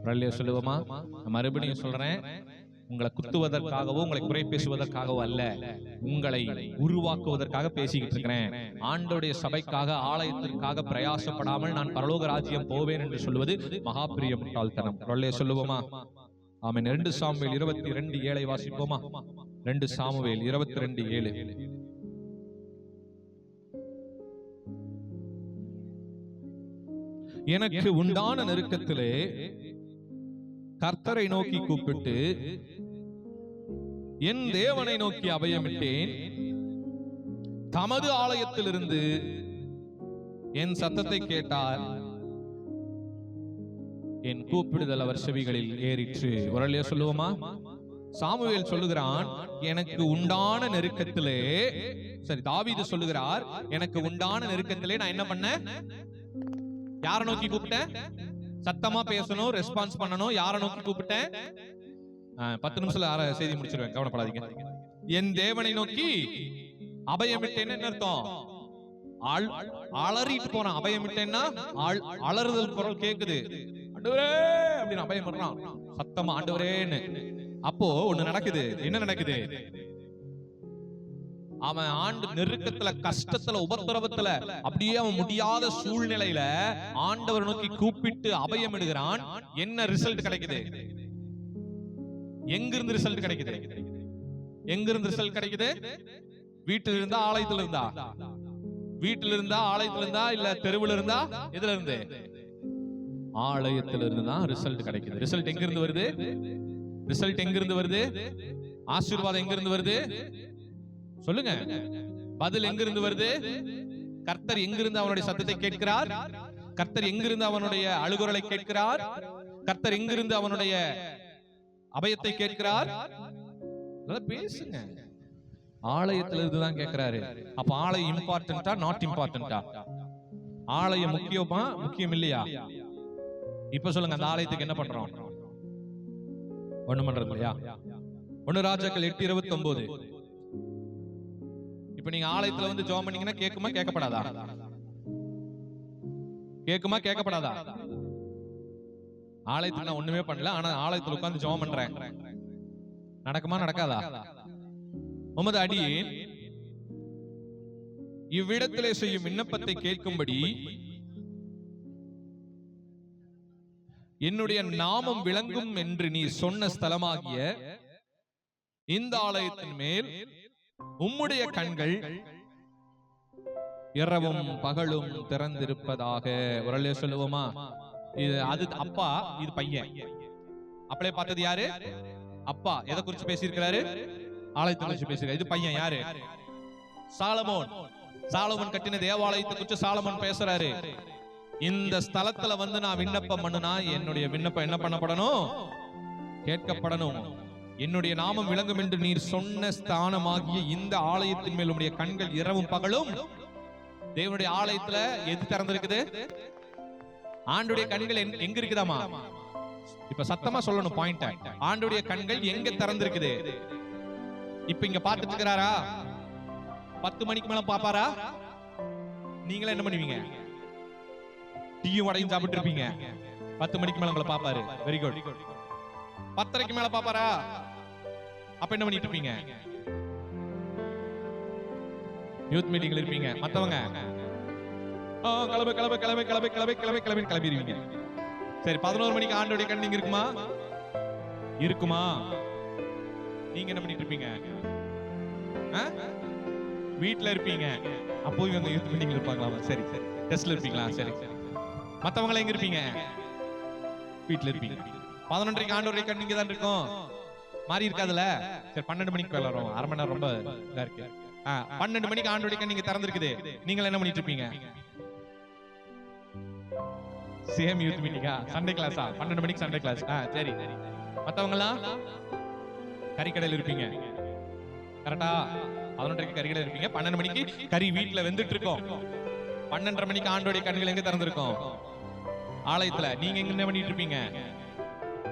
Speaker 1: வரலையா சொல்லுவோமா? மறுபடியும் சொல்றேன், உங்களை குத்துவதற்காகவோ உங்களை குறை பேசுவதற்காகவோ அல்ல, உங்களை உருவாக்குவதற்காக பேசிக்கிட்டு இருக்கிறேன். ஆண்டோடைய சபைக்காக, ஆலயத்திற்காக பிரயாசப்படாமல் நான் பரலோக ராஜ்யம் போவேன் என்று சொல்வது மகா பெரிய முட்டாள்தனம். வரலையா சொல்லுவோமா? ஆமென். 2 சாமுவேல் 22:7 வாசிப்போமா? 2 சாமுவேல் 22:7. எனக்கு உண்டான நெருக்கத்திலே கர்த்தரை நோக்கி கூப்பிட்டு என் தேவனை நோக்கி அபயமிட்டேன். தமது ஆலயத்திலிருந்து என் சத்தத்தை கேட்டார், என் கூப்பிடுதல் அவர் செவிகளில் ஏறிற்று. வரலையா சொல்லுவோமா? சாமுவேல் சொல்லுகிறான், எனக்கு உண்டான நெருக்கத்திலே, சரி, தாவீது சொல்லுகிறார், எனக்கு உண்டான நெருக்கத்திலே நான் என்ன பண்ண? யார நோக்கி கூப்பிட்டேன்? சத்தமா பேசணும், ரெஸ்பான்ஸ் பண்ணணும். யார நோக்கி கூப்பிட்டேன்? 10 நிமிஷத்துல செய்தி முடிச்சிருவேன், கவலைப்படாதீங்க. என் தேவனை நோக்கி அபயமிட்டேன்னு என்ன அர்த்தம்? அலறிட்டு போறான். அபயமிட்டேன்னா அலறுதல் குரல் கேக்குது. ஆண்டவரே அப்படின்னு அபயமிடுறான் சத்தமா, ஆண்டவரேன்னு. அப்போ ஒண்ணு நடக்குது. என்ன நடக்குது? அவன் ஆண்டு நெருக்கத்துல, கஷ்டத்துல, உபத்திரவத்துல, அப்படியே அவன் முடியாத சூழ்நிலையில ஆண்டவர் நோக்கி கூப்பிட்டு அபயம் இடுகிறான். என்ன ரிசல்ட் கிடைக்குது? எங்கிருந்து ரிசல்ட் கிடைக்குது? எங்கிருந்து ரிசல்ட் கிடைக்குது? வீட்டில் இருந்தா, ஆலயத்துல இருந்தா? வீட்டில் இருந்தா, ஆலயத்துல இருந்தா, இல்ல தெருவில் இருந்தா? எதுல இருந்து? ஆலயத்துல இருந்து தான் ரிசல்ட் கிடைக்குது. ரிசல்ட் எங்க இருந்து வருது? ரிசல்ட் எங்க இருந்து வருது? ஆசீர்வாதம் எங்க இருந்து வருது? சொல்லுங்க. பதில் எங்க இருந்து வருது? கர்த்தர் எங்கிருந்து அவனுடைய சத்தத்தை கேட்கிறார்? கர்த்தர் எங்கிருந்து அவனுடைய அழுகுரலை கேட்கிறார்? கர்த்தர் எங்கிருந்து அவனுடைய அபயத்தை கேட்கிறார்? பேசுங்க. ஆலயத்துல இருந்துதான் கேட்கிறாரு. அப்ப ஆலயம் இம்பார்ட்டன்டா, நாட் இம்பார்ட்டன்டா? ஆலயம் முக்கியமா, முக்கியம் இல்லையா? இப்ப சொல்லுங்க, அந்த ஆலயத்துக்கு என்ன பண்றோம்? ஒண்ணு பண்றது இல்லையா? 1 ராஜாக்கள் 8:29. இப்ப நீங்க ஆலயத்துல வந்து ஜெபம் பண்ணீங்கன்னா கேக்குமா, கேட்கப்படாதா? கேக்குமா, கேட்கப்படாதா? ஆலயத்துல நான் ஒண்ணுமே பண்ணல, ஆனா ஆலயத்துல உட்கார்ந்து ஜெபம் பண்றேன். நடக்குமா, நடக்காதா? உமது அடியேன் இவ்விடத்திலே செய்யும் விண்ணப்பத்தை கேட்கும்படி என்னுடைய நாமம் விளங்கும் என்று நீ சொன்ன ஸ்தலமாகிய இந்த ஆலயத்தின் மேல் உம்முடைய கண்கள் இரவும் பகலும் திறந்திருப்பதாக. உரலே சொல்லுவோமா? இது அது அப்பா, இது பையன். அப்பளே பார்த்தது யாரு? அப்பா. எதை குறிச்சு பேசியிருக்கிறாரு? ஆலயத்தை குறிச்சு பேசுகிறார். இது பையன் யாரு? சாலமோன். சாலமோன் கட்டின தேவாலயத்தை குறிச்சு சாலமோன் பேசுறாரு. இந்த ஸ்தலத்துல வந்து நான் விண்ணப்பம் பண்ணுனா என்னுடைய விண்ணப்பம் என்ன பண்ணப்படணும்? கேட்கப்படணும். என்னுடைய நாமம் விளங்கும் என்று நீர் சொன்ன ஸ்தானமாகிய இந்த ஆலயத்தின் மேல் உடைய கண்கள் இரவும் பகலும். தேவனுடைய ஆலயத்துல எது திறந்திருக்குது? ஆண்டுடைய கண்கள் எங்க இருக்குதாமா? இப்ப சத்தமா சொல்லணும் பாயிண்ட். ஆண்டுடைய கண்கள் எங்க திறந்திருக்குது? இப்ப இங்க பார்த்துட்டு இருக்கிறாரா? 10 மணிக்கு மேல பாப்பாரா? நீங்களே என்ன பண்ணுவீங்க? டீயும் வடையும் சாப்பிட்டு இருப்பீங்க. 10 மணிக்கு மேல உங்களை பாப்பாரு. Very good. 10:30க்கு மேல பாப்பாரா? அப்ப என்ன பண்ணிட்டு இருப்பீங்க? யூத் மீட்டிங்ல இருப்பீங்க. மத்தவங்க கிளம்பு கிளம்பு கிளம்பு கிளம்பு கிளம்பு கிளம்பு கிளம்பி கிளம்பிடுவீங்க. சரி, 11 மணிக்கு ஆண்டோடைய கண் நீங்க இருக்குமா? இருக்குமா? நீங்க என்ன பண்ணிட்டு இருப்பீங்க? வீட்டுல இருப்பீங்க. அப்போ இவங்க யூத் மீட்டிங்ல இருப்பாங்களா? சரி சரி. டெஸ்ட்ல இருப்பீங்களா? சரி சரி. மத்தவங்க எங்க இருப்பீங்க? வீட்டுல இருப்பீங்க. 11:30க்கு ஆண்டோடைய கண் நீங்க தான் இருக்கும். மாறி இருக்காதுல? சரி, 12 மணிக்கு வரும். அரை மணி நேரம் ரொம்ப இதா இருக்கு. 12 மணிக்கு ஆண்டோடைய கண் நீங்க திறந்திருக்குது. நீங்க என்ன பண்ணிட்டு இருப்பீங்க? Same youth மீட்டிங்கா? சண்டே கிளாஸா? 12 மணிக்கு சண்டே கிளாஸ். சரி. மத்தவங்க எல்லாம் கறிக்கடையில் இருப்பீங்க. கரெக்டா? 11:30க்கு கறிக்கடையில் இருப்பீங்க. 12 மணிக்கு கறி வீட்டுல வெந்துட்டு இருக்கோம். 12:30 மணிக்கு ஆண்டோடைய கண்கள் எங்க திறந்திருக்கும்? ஆலயத்துல. நீங்க எங்க என்ன பண்ணிட்டு இருப்பீங்க?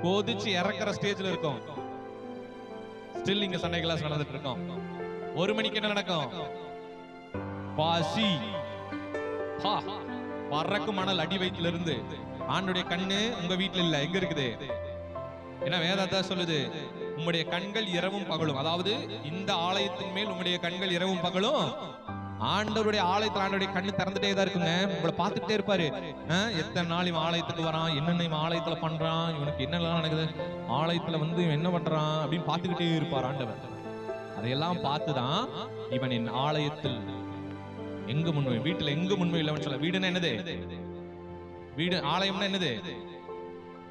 Speaker 1: கோதிச்சு இறக்குற ஸ்டேஜ்ல இருக்கும். ஸ்டில் இங்க சண்டே கிளாஸ் நடந்துட்டு இருக்கோம். 1 மணிக்கு என்ன நடக்கும்? பாசி பறக்கும் மணல் அடி வயிற்றுல இருந்து. ஆண்டுடைய கண்ணு உங்க வீட்டுல இல்ல. எங்க இருக்குது? ஏன்னா வேதத்தை சொல்லுது, உம்முடைய கண்கள் இரவும் பகலும். அதாவது இந்த ஆலயத்தின் மேல் உம்முடைய கண்கள் இரவும் பகலும். ஆண்டவருடைய ஆலயத்துல ஆண்டவருடைய கண்ணு திறந்துட்டே தான் இருக்குங்க. உங்களை பார்த்துட்டே இருப்பாரு. எத்தனை நாள் இவன் ஆலயத்துக்கு வரான், என்னென்ன இவன் ஆலயத்துல பண்றான், இவனுக்கு என்னெல்லாம் நடக்குது, ஆலயத்துல வந்து இவன் என்ன பண்றான் அப்படின்னு பார்த்துக்கிட்டே இருப்பார் ஆண்டவர். அதையெல்லாம் பார்த்துதான் இவன் என் ஆலயத்தில் எங்க முன்மை, வீட்டுல எங்க முன்மை இல்லைன்னு சொல்ல. வீடுன்னா என்னது? வீடு. ஆலயம்னா என்னது?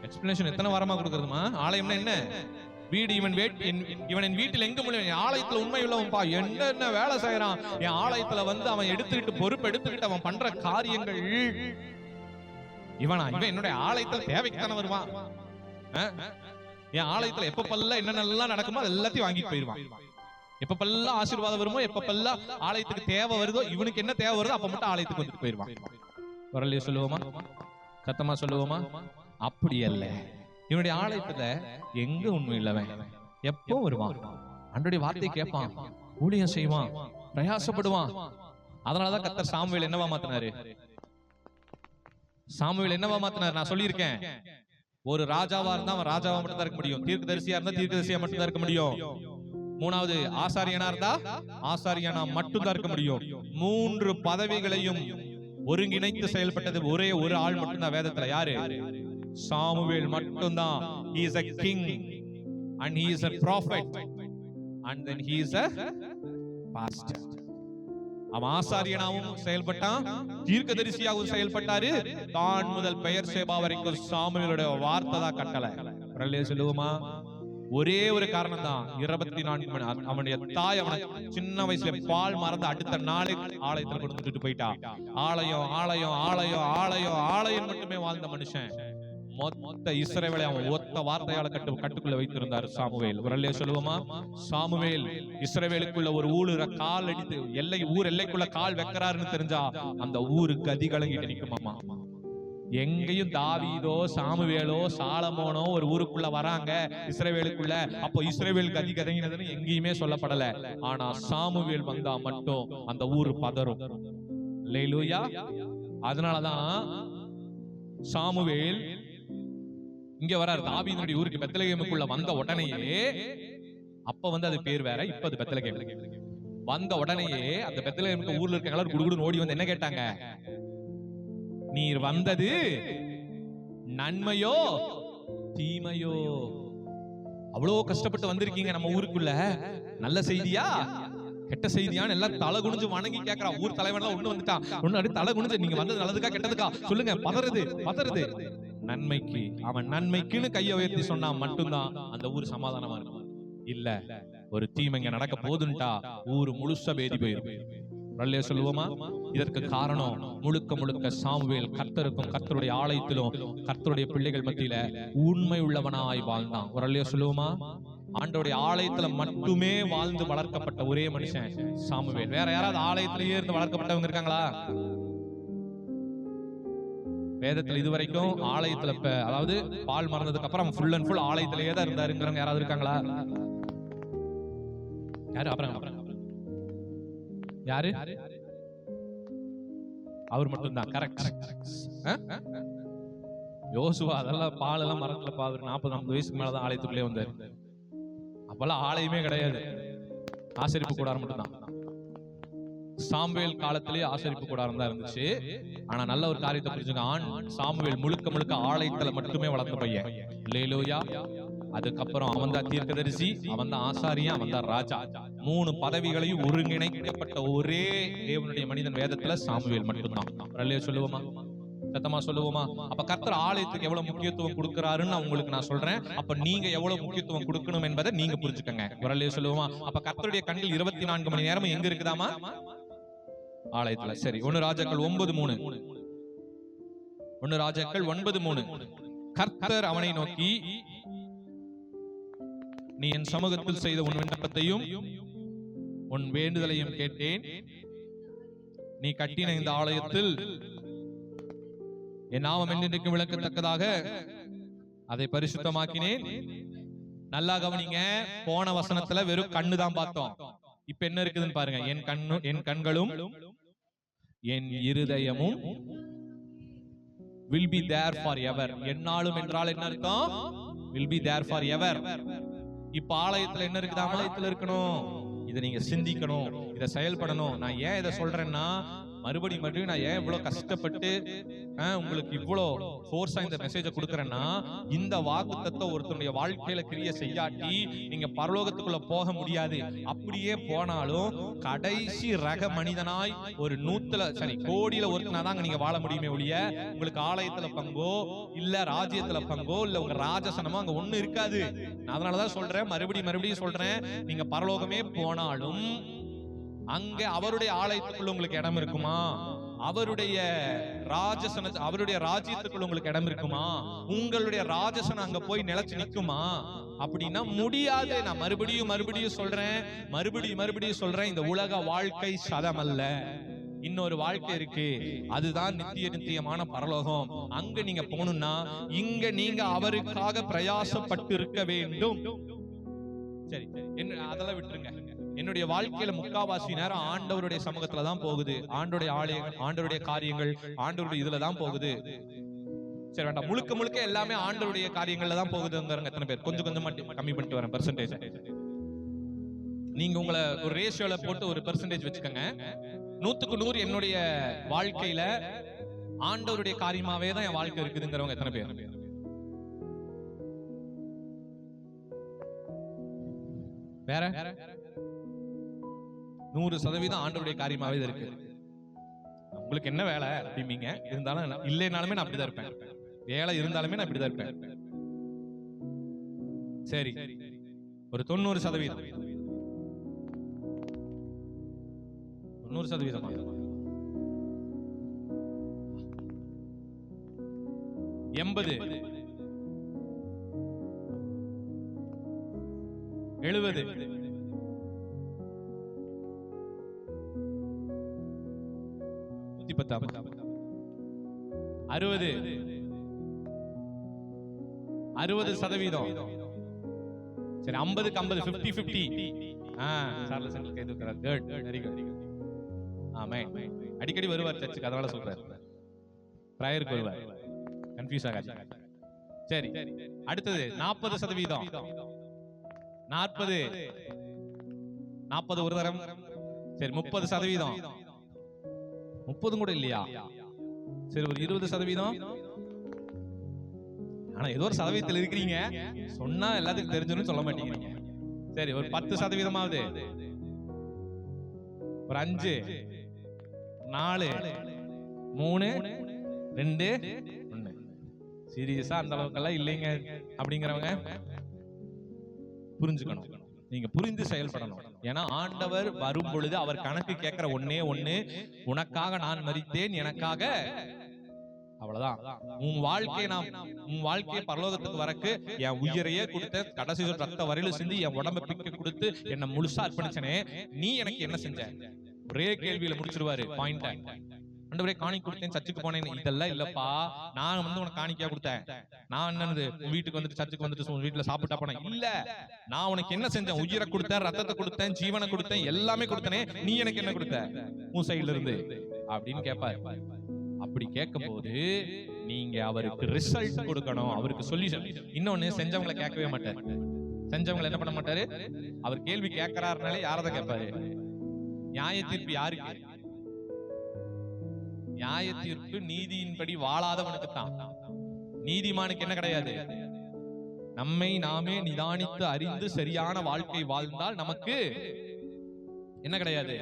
Speaker 1: எக்ஸ்பிளனேஷன் எத்தனை வாரமா கொடுக்கறதுமா? ஆலயம்னா என்ன? வீடு. இவன் என் வீட்டில் எங்க முடியும்? என் ஆலயத்துல உண்மை உள்ளவன்பா. என்ன வேலை செய்யறான் என் ஆலயத்துல வந்து அவன் எடுத்துக்கிட்டு, பொறுப்பு எடுத்துக்கிட்டு அவன் பண்ற காரியங்கள். இவன் என்னுடைய ஆலயத்துல தேவைக்கான வருவான். என் ஆலயத்துல எப்பப்பெல்லாம் என்னென்னலாம் நடக்குமோ அது எல்லாத்தையும் வாங்கிட்டு போயிருவான். எப்பப்பெல்லாம் ஆசீர்வாதம் வருமோ, எப்பப்பெல்லாம் ஆலயத்துக்கு தேவை வருதோ, இவனுக்கு என்ன தேவை வருதோ அப்ப மட்டும் ஆலயத்துக்கு வந்துட்டு போயிருவான். வரலையே சொல்லுவோமா? சத்தமா சொல்லுவோமா? அப்படி அல்ல. இவனுடைய ஆலயத்துல எங்க உண்மை இல்லவன் எப்போ வருவான், அன்றைய வார்த்தை கேட்பான், ஊழியம் செய்வான், பிரயாசப்படுவான். அதனாலதான் கர்த்தர் சாமுவேல் என்னவா மாத்தினாரு? சாமுவேல் என்னவா மாத்தினாரு? நான் சொல்லியிருக்கேன், ஒரு ராஜாவா இருந்தா அவன் ராஜாவா மட்டும் தான் இருக்க முடியும். தீர்க்கதரிசியா இருந்தா தீர்க்கதரிசியா மட்டும் தான் இருக்க முடியும். மூணாவது ஆசாரியனா இருந்தா ஆசாரியனா மட்டும் தான் இருக்க முடியும். 3 பதவிகளையும் ஒருங்கிணைத்து செயல்பட்டது ஒரே ஒரு ஆள் மட்டும்தான் வேதத்துல. யாரு? சாமுவேல் மட்டும்தான். He is a king and he is a prophet and then he is a pastor. அவன் ஆசாரியனாவும் செயல்பட்டான், தீர்க்கதரிசியாகவும் செயல்பட்டாரு. தான் முதல் பெயர் சேபா வரைக்கும் சாமுவேலுடைய வார்த்தை தான் கட்டளை. சொல்லுவோமா? ஒரே ஒரு காரணம் தான், 24 மணி. அவனுடைய தாய் அவனை சின்ன வயசுல பால் மறந்து அடுத்த நாளே ஆலயத்துல கொடுத்துட்டு போயிட்டா. ஆலயம் ஆலயம் ஆலயம் ஆலயம் ஆலயம் மட்டுமே வாழ்ந்த மனுஷன் மொத்த இஸ்ரவேலை அவன் ஒத்த வார்த்தையால கட்டுக்குள்ள வைத்திருந்தார் சாமுவேல். ஒரு அல்லையா சொல்லுவோமா? சாமுவேல் இஸ்ரவேலுக்குள்ள ஒரு ஊருற கால் அடித்து ஊர் எல்லைக்குள்ள கால் வைக்கிறாருன்னு தெரிஞ்சா அந்த ஊரு கதி கலங்கிட்டு நிக்குமாமா. எங்கேயும் தாவீதோ சாமுவேலோ சாலமோனோ ஒரு ஊருக்குள்ள வராங்க இஸ்ரவேலுக்குள்ள, அப்போ இஸ்ரவேல் கதி கதங்கினதுன்னு எங்கேயுமே சொல்லப்படல. ஆனா சாமுவேல் வந்தா மட்டும் அந்த ஊரு பதறும். அல்லேலூயா. அதனாலதான் சாமுவேல் இங்க வராரு தாவீதுடைய ஊருக்கு பெத்லகேமுக்குள்ள வந்த உடனேயே, அப்ப அது பேர் வேற, இப்ப அது பெத்லகேம். வந்த உடனேயே அந்த பெத்லகேமுக்கு ஊர்ல இருக்க எல்லாரும் குடுகுடுன்னு ஓடி வந்து என்ன கேட்டாங்க? நீர் வந்தது நன்மையோ தீமையோ? அவ்வளவு கஷ்டப்பட்டு வந்திருக்கீங்க நம்ம ஊருக்குள்ள, நல்ல செய்தியா கெட்ட செய்தியான்னு எல்லாம் தலை குனிஞ்சு வணங்கி கேட்கிறா. ஊர் தலைவன்லாம் ஒண்ணு வந்துட்டான், ஒண்ணு தலை குனிஞ்சு நீங்க வந்தது நல்லதுக்கா கெட்டதுக்கா சொல்லுங்க. பதறுது. நன்மைக்கு. அவன் நன்மைக்குன்னு கையை உயர்த்தி சொன்னா மட்டும்தான் அந்த ஊர் சமாதானமா இருக்கும். இல்ல, ஒரு தீமைங்க நடக்க போதுன்ட்டா ஊர் முழுசா பேதி போயிரும். அல்லேலூயா சொல்லுவோமா? இதற்கு காரணம் முழுக்க சாமுவேல் கர்த்தருக்கும் கர்த்தருடைய ஆலயத்திலும் கர்த்தருடைய பிள்ளைகள் மத்தியில உண்மை உள்ளவனாய் வாழ்ந்தான். ஒரு அல்லேலூயா சொல்லுவோமா? ஆண்டவருடைய ஆலயத்துல மட்டுமே வாழ்ந்து வளர்க்கப்பட்ட ஒரே மனுஷன் சாமுவேல். வேற யாராவது ஆலயத்திலேயே இருந்து வளர்க்கப்பட்டவங்க இருக்காங்களா? வேதத்துல இதுவரைக்கும் ஆலயத்துல அதாவது பால் மறந்ததுக்கு அப்புறம் ஃபுல் அண்ட் ஃபுல் ஆலயத்திலேயே தான் இருந்தாருங்கிறவங்க யாராவது இருக்காங்களா? யாரு? அப்புறம் யாரு? அவர் மட்டும்தான். கரெக்ட். யோசுவா அதெல்லாம் பால் எல்லாம் மரத்துல பாரு 40-50 வயசுக்கு மேலதான் ஆலயத்துக்குள்ளே வந்தாரு. அப்பெல்லாம் ஆலயமே கிடையாது, ஆசரிப்பு கூடாரம் மட்டும்தான். சாமுவேல் காலத்திலேயே ஆசரிப்பு கூடாரம் தான் இருந்துச்சு. ஆனா நல்ல ஒரு காரியத்தை புரிஞ்சுங்க, சாமுவேல் முழுக்க ஆலயத்துல மட்டுமே வளர்ந்த பையன். அல்லேலூயா. அதுக்கப்புறம் அவன் தான் தீர்க்கதரிசி, அவன் தான் ஆசாரியன், அவன் தான் ராஜா. 3 பதவிகளையும் ஒருங்கிணைக்கப்பட்ட ஒரே தேவனுடைய மனிதன் வேதத்துல சாமுவேல் மட்டும்தான். அல்லேலூயா சொல்லுவோமா? சத்தமா சொல்லுவோமா? அப்ப கர்த்தர் ஆலயத்துக்கு எவ்வளவு முக்கியத்துவம் கொடுக்கிறாருன்னு உங்களுக்கு நான் சொல்றேன். அப்ப நீங்க எவ்வளவு முக்கியத்துவம் கொடுக்கணும் என்பதை நீங்க புரிஞ்சுக்கங்க. அல்லேலூயா சொல்லுவோமா? அப்ப கர்த்தருடைய கண்ணில் 24 மணி நேரம் எங்க இருக்குதாமா? ஆலயத்துல. சரி, 1 ராஜாக்கள் 9:3. 1 ராஜாக்கள் 9:3. கர்த்தர் அவனை நோக்கி, நீ என் சமூகத்தில் செய்த உன் விண்ணப்பத்தையும் உன் வேண்டுதலையும் கேட்டேன். நீ கட்டின இந்த ஆலயத்தில் என் நாமம் என்றென்றைக்கும் விளக்கத்தக்கதாக அதை பரிசுத்தமாக்கினேன். நல்லா கவனிங்க, போன வசனத்துல வெறும் கண்ணு தான் பார்த்தோம். இப்ப என்ன இருக்குதுன்னு பாருங்க. என் கண்களும் என் இருதயமும் will be there for ever. என்னாலும் என்றால் என்ன அர்த்தம்? will be there for ever. இப்ப ஆலயத்துல என்ன இருக்குது? ஆலயத்துல இருக்கணும். இதை நீங்க சிந்திக்கணும், இதை செயல்படணும். நான் ஏன் இதை சொல்றேன்னா, மறுபடியும் நான் ஏன் இவ்வளவு கஷ்டப்பட்டு உங்களுக்கு இவ்வளவு ஃபோர்ஸா இந்த மெசேஜை கொடுக்கறேன்னா, இந்த வாக்குத்தத்தத்தை ஒருத்தருடைய வாழ்க்கையில கிரியை செய்யாட்டி நீங்க பரலோகத்துக்குள்ள போக முடியாது. அப்படியே போனாலும் கடைசி ரக மனிதனாய் ஒரு 100 கோடியில ஒருத்தனாதான் நீங்க வாழ முடியுமே ஒழிய, உங்களுக்கு ஆலயத்துல பங்கோ இல்ல ராஜ்யத்துல பங்கோ இல்ல உங்க ராஜசனமோ அங்க ஒண்ணு இருக்காது. அதனாலதான் சொல்றேன், மறுபடியும் சொல்றேன், நீங்க பரலோகமே போனாலும் அங்க அவருடைய ஆலயத்துக்குள்ள உங்களுக்கு இடம் இருக்குமா? அவருடைய ராஜ்யத்துக்குள்ள உங்களுக்கு இடம் இருக்குமா? உங்களுடைய ராஜசனம் அங்க போய் நிலைச்சு நிக்குமா? அப்படின்னா முடியாது. நான் மறுபடியும் சொல்றேன், இந்த உலக வாழ்க்கை சதம் அல்ல. இன்னொரு வாழ்க்கை இருக்கு, அதுதான் நித்தியமான பரலோகம். அங்க நீங்க போகணும்னா இங்க நீங்க அவருக்காக பிரயாசப்பட்டு இருக்க வேண்டும். சரி, என்ன அதெல்லாம் விட்டுருங்க. என்னுடைய வாழ்க்கையில முக்காவாசி நேரம் ஆண்டவருடைய சமூகத்துல தான் போகுது, ஆண்டவருடைய காரியங்கள் ஆண்டவருடைய இதுல தான் போகுது. சரி வேண்டாம், முழுக்க முழுக்க எல்லாமே ஆண்டவருடைய காரியங்கள்ல தான் போகுதுங்கிறவங்க எத்தனை பேர்? கொஞ்சம் கொஞ்சமா கம்மி பண்ணிட்டு வரேன் பெர்சன்டேஜ். நீங்க உங்களை ஒரு ரேஷியோல போட்டு ஒரு பெர்சன்டேஜ் வச்சுக்கோங்க. 100க்கு 100 என்னுடைய வாழ்க்கையில ஆண்டவருடைய காரியமாவே தான் என் வாழ்க்கை இருக்குதுங்கிறவங்க எத்தனை பேர்? வேற 100% ஆண்டவருடைய காரியமாவே இருக்கு. உங்களுக்கு என்ன வேலை அப்படிம்பீங்க, இருந்தாலும் இல்லைனாலுமே நான் அப்படிதான் இருப்பேன். வேலை இருந்தாலுமே நான் இப்படிதான் இருப்பேன். சரி, ஒரு 90%. 90%. 80, 70, 110, 60%. சரி 50க்கு 50, 50-50. சார்லஸ் அங்கிள் கை தூக்குறார். Good, very good. ஆமென். அடிக்கடி வருவார் சர்ச்சுக்கு, அதனால சொல்றாரு. பிரேயருக்கு வருவார், கன்ஃபியூஸ் ஆகாது. சரி, அடுத்தது 40%. 40 ஒரு தரம். சரி 30%. 30 கூட இல்லையா? சரி ஒரு 20%. ஆனா ஏதோ ஒரு சதவீதத்தில் இருக்கிறீங்க, சொன்னா எல்லாத்துக்கும் தெரிஞ்சுன்னு சொல்ல மாட்டேங்கிறீங்க. சரி ஒரு 10%. ஒரு 5, 4, 3, 2, 1. சீரியஸா அந்த அளவுக்கெல்லாம் இல்லைங்க அப்படிங்கிறவங்க புரிஞ்சுக்கணும். நீங்க புரிந்து செயல்படணும். ஏன்னா ஆண்டவர் வரும் பொழுது அவர் கணக்கு கேட்கிற ஒன்னே ஒண்ணு, உனக்காக நான் மரித்தேன், எனக்காக. அவ்வளவுதான். உன் வாழ்க்கையை பரலோகத்துக்கு வரக்கு என் உயிரையே கொடுத்த, கடைசி ரத்த வரையில சிந்தி என் உடம்பை பிக்க கொடுத்து என்ன முழுசா அர்ப்பணிச்சனே, நீ எனக்கு என்ன செஞ்ச? ஒரே கேள்வியில முடிச்சிருவாரு பாயிண்ட். ஆண்டவரே காணிக்கை கொடுத்தேன், சர்ச்சுக்கு போனேன். இதெல்லாம் இல்லப்பா, நான் உனக்கு காணிக்கையா கொடுத்தேன். நான் என்னது வீட்டுக்கு வந்துட்டு சர்ச்சுக்கு வந்துட்டு வீட்டுல சாப்பிட்டா போனேன்? இல்ல, நான் உனக்கு என்ன செஞ்சேன்? உயிரை கொடுத்தேன், ரத்தத்தை கொடுத்தேன், ஜீவனை கொடுத்தேன், எல்லாமே கொடுத்தனே, நீ எனக்கு என்ன கொடுத்த உன் சைடுல இருந்து அப்படின்னு கேட்பாரு. அப்படி கேட்கும் போது நீங்க அவருக்கு ரிசல்ட் கொடுக்கணும், அவருக்கு சொல்யூஷன். இன்னொன்னு, செஞ்சவங்களை கேட்கவே மாட்டாரு. செஞ்சவங்களை என்ன பண்ண மாட்டாரு? அவர் கேள்வி கேட்கிறாருனாலே யாரதான் கேட்பாரு? நியாய தீர்ப்பு யாருக்கு? நியாய தீர்ப்பு நீதியின்படி வாழாதவனுக்கு தான். நீதிமானுக்கு என்ன கிடையாது? நம்மை நாமே நிதானித்து அறிந்து சரியான வாழ்க்கை வாழ்ந்தால் நமக்கு என்ன கிடையாது?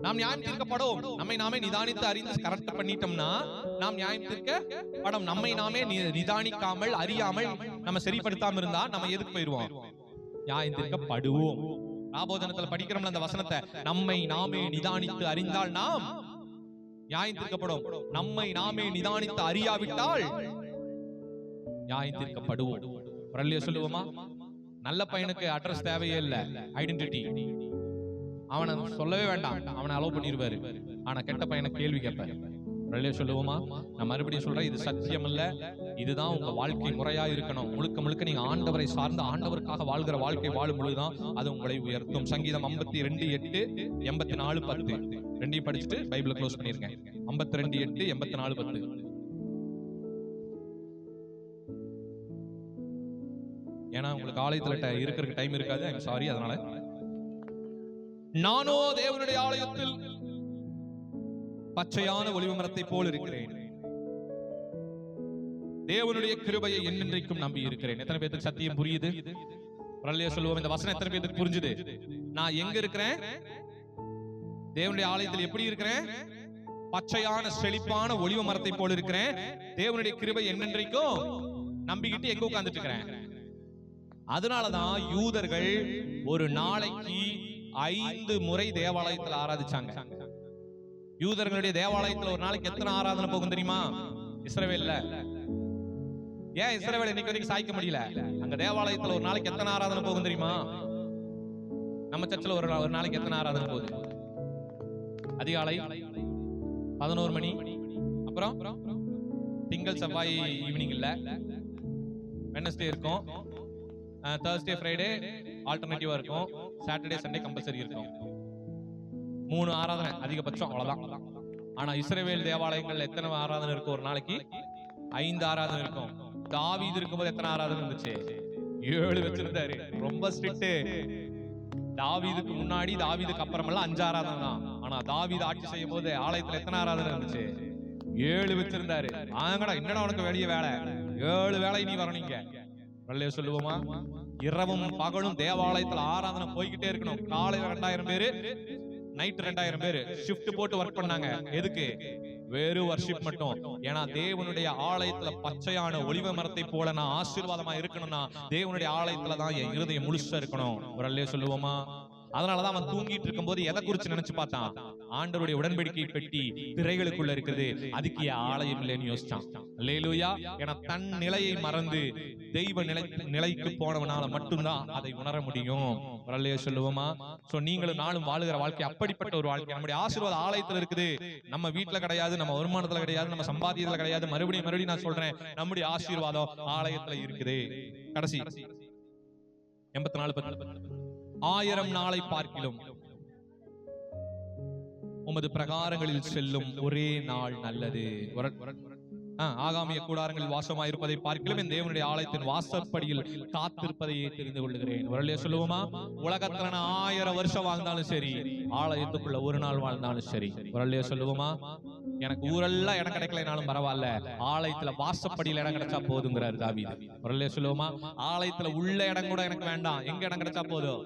Speaker 1: நாம் நியாயம் தீர்க்கப்படும். நம்மை நாமே நிதானித்து அறிந்து கரெக்ட் பண்ணிட்டோம்னா நாம் நியாயம் தீர்க்கப்படும். நம்மை நாமே நிதானிக்காமல் அறியாமல் நம்ம சரிப்படுத்தாம இருந்தா நம்ம எதுக்கு போயிருவோம்? நியாயம் தீர்க்கப்படுவோம். ராபோஜனத்துல படிக்கிறோம்ல அந்த வசனத்தை, நம்மை நாமே நிதானித்து அறிந்தால் நாம் நியாயம் தீர்க்கப்படும். நம்மை நாமே நிதானித்து அறியாவிட்டால் நியாயம் தீர்க்கப்படுவோம். வரலையா சொல்லுவோமா? நல்ல பையனுக்கு அட்ரஸ் தேவையே இல்லை, ஐடென்டிட்டி. அவனை சொல்லவே வேண்டாம், அவனை அலோவ் பண்ணிடுவாரு. ஆனா கெட்ட பையனை கேள்வி கேட்பாரு. வரலையா சொல்லுவோமா? நான் மறுபடியும் சொல்றேன், இது சத்தியம் இல்ல, இதுதான் உங்க வாழ்க்கை முறையா இருக்கணும். முழுக்க முழுக்க நீங்க ஆண்டவரை சார்ந்து ஆண்டவருக்காக வாழ்கிற வாழ்க்கை வாழும் பொழுதுதான் அது உங்களை உயர்த்தும். சங்கீதம் 52:8, 84:10 ரெண்டையும் படிச்சுட்டு பைபிளை க்ளோஸ் பண்ணிருங்க. 52:8, 84:10. ஏன்னா உங்களுக்கு ஆலயத்துல இருக்கிற டைம் இருக்காது, ஐம் சாரி. அதனால நானோ தேவனுடைய ஆலயத்தில் பச்சையான ஒலிவ மரத்தை போல் இருக்கிறேன், தேவனுடைய கிருபையை என்னென்றைக்கும் நம்பி இருக்கிறேன். எத்தனை பேருக்கு சத்தியம் புரியுது? வரலையா சொல்லுவோம். இந்த வசனம் எத்தனை பேருக்கு புரிஞ்சுது? நான் எங்க இருக்கிறேன்? தேவனுடைய ஆலயத்தில் எப்படி இருக்கிறேன்? பச்சையான செழிப்பான ஒலிவ மரத்தை போல் இருக்கிறேன். தேவனுடைய கிருபை என்னென்றைக்கும் நம்பிக்கிட்டு எங்க உட்கார்ந்துட்டு இருக்கிறேன். அதனாலதான் யூதர்கள் ஒரு நாளைக்கு 5 முறை தேவாலயத்தில் ஆராதிச்சாங்க. யூதர்களுடைய தேவாலயத்தில் ஒரு நாளைக்கு எத்தனை ஆராதனை போகும் தெரியுமா? இஸ்ரவேல்ல ஏன் இஸ்ரவேல் இன்னைக்கு வரைக்கும் சாய்க்க முடியல? அங்க தேவாலயத்தில் ஒரு நாளைக்கு எத்தனை ஆராதனை போகும் தெரியுமா? நம்ம சர்ச்சில் ஒரு நாளைக்கு எத்தனை ஆராதனை போகுது? அதிகாலை 11 மணி, அப்புறம் திங்கள் செவ்வாய் ஈவினிங் இல்ல, வெட்னஸ்டே இருக்கும், Thursday Friday ஆல்டர்னேட்டிவா இருக்கும், சாட்டர்டே சண்டே கம்பல்சரி இருக்கும். 3 ஆராதனை அதிகபட்சம், அவ்வளவுதான். ஆனா இஸ்ரவேல் தேவாலயங்கள்ல எத்தனை ஆராதனை இருக்கும்? ஒரு நாளைக்கு 5 ஆராதனை இருக்கும். தாவீது இருக்கும்போது எத்தனை ஆராதனை இருந்துச்சு? 7 வச்சிருந்தாரு. ரொம்ப ஸ்ட்ரிக்ட். தாவீதுக்கு முன்னாடி தாவீதுக்கு அப்புறமெல்லாம் 5 ஆராதனை தான். ஆனா தாவீது ஆட்சி செய்யும் போது ஆலயத்துல எத்தனை ஆராதனை இருந்துச்சு? 7 வச்சிருந்தாரு. ஆங்கடா என்னடா உனக்கு வெளிய வேலை? 7 வேலை நீ வரணுங்க. வல்லையே சொல்லுவோமா? இரவும் பகலும் தேவாலயத்துல ஆராதனை போய்கிட்டே இருக்கணும். காலையில 2000 பேரு, நைட் 2000 பேரு ஷிஃப்ட் போட்டு ஒர்க் பண்ணாங்க. எதுக்கு? வெறும் வர்ஷிப் மட்டும். ஏன்னா தேவனுடைய ஆலயத்துல பச்சையான ஒலிவ மரத்தை போல நான் ஆசீர்வாதமா இருக்கணும்னா தேவனுடைய ஆலயத்துல தான் என் இருதயம் முழுசா இருக்கணும். ஒரு அல்லே சொல்லுவோமா? அதனாலதான் அவன் தூங்கிட்டு இருக்கும் போது எதை குறிச்சு நினைச்சு பார்த்தான்? ஆண்டவருடைய உடன்படிக்கை பெட்டி திரைகளுக்குள்ள இருக்குது, அதுக்கு ஆலயம் இல்லைன்னு யோசிச்சான். அல்லேலூயா. ஏன்னா தன் நிலையை மறந்து தெய்வ நிலைக்கு போனவனால மட்டும்தான் அதை உணர முடியும். ஒரு அல்லே சொல்லுவோமா? சோ நீங்களும் நாளும் வாழுகிற வாழ்க்கை அப்படிப்பட்ட ஒரு வாழ்க்கை. நம்முடைய ஆசீர்வாத ஆலயத்துல இருக்குது, நம்ம வீட்டுல கிடையாது, நம்ம வருமானத்துல கிடையாது, நம்ம சம்பாத்தியத்துல கிடையாது. மறுபடியும் நான் சொல்றேன், நம்முடைய ஆசீர்வாதம் ஆலயத்துல இருக்குது. கடைசி 84 1000 நாளை பார்க்கிலும் உமது பிரகாரங்களில் செல்லும் ஒரே நாள் நல்லது. ஆகாமிய கூடாரங்களில் வாசமாயிருப்பதை பார்க்கிலும் என் தேவனுடைய ஆலயத்தின் வாசற்படியில் காத்திருப்பதையே தெரிந்து கொள்ளுகிறேன். ஒரு சொல்லுவோமா? உலகத்துல நான் 1000 வருஷம் வாழ்ந்தாலும் சரி, ஆலயத்துக்குள்ள ஒரு நாள் வாழ்ந்தாலும் சரி. ஒரு சொல்லுவோமா? எனக்கு ஊரெல்லாம் இடம் கிடைக்கலனாலும் பரவாயில்ல, ஆலயத்துல வாசப்படியில் இடம் கிடைச்சா போதுங்கிறாரு தாவீது. ஒரு சொல்லுவோமா? ஆலயத்துல உள்ள இடம் கூட எனக்கு வேண்டாம், எங்க இடம் கிடைச்சா போதும்?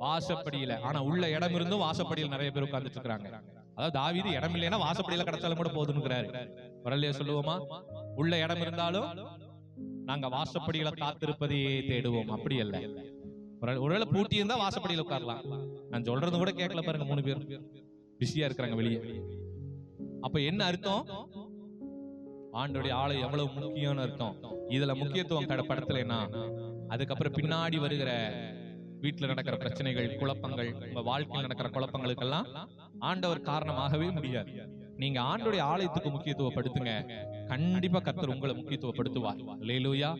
Speaker 1: வாசப்படியில. ஆனா உள்ள இடம் இருந்தும் வாசப்படியில் நிறைய பேர் உட்கார்ந்துட்டு இருக்காங்க. அதாவது தாவீது இடம் இல்லைன்னா வாசப்படியில கிடைச்சாலும் கூட போதுங்கிறாரு. வரலையா சொல்லுவோமா? உள்ள இடம் இருந்தாலும் நாங்க வாசப்படியில காத்திருப்பதையே தேடுவோம். அப்படி அல்ல. ஒருவேளை பூட்டி இருந்தா வாசப்படியில உட்காரலாம். நான் சொல்றது கூட கேட்கல பாருங்க, 3 பேர் பிஸியா இருக்கிறாங்க வெளியே. அப்ப என்ன அர்த்தம்? ஆண்டோடைய ஆலயம் எவ்வளவு முக்கியம்னு அர்த்தம். இதுல முக்கியத்துவம் படத்துலன்னா அதுக்கப்புறம் பின்னாடி வருகிற வீட்டுல நடக்கிற பிரச்சனைகள், குழப்பங்கள், உங்க வாழ்க்கையில் நடக்கிற குழப்பங்களுக்கெல்லாம் ஆண்டவர் காரணமாகவே முடியாது. நீங்க ஆண்டோடைய ஆலயத்துக்கு முக்கியத்துவப்படுத்துங்க, கண்டிப்பா கர்த்தர் உங்களை முக்கியத்துவப்படுத்துவார். அல்லேலூயா.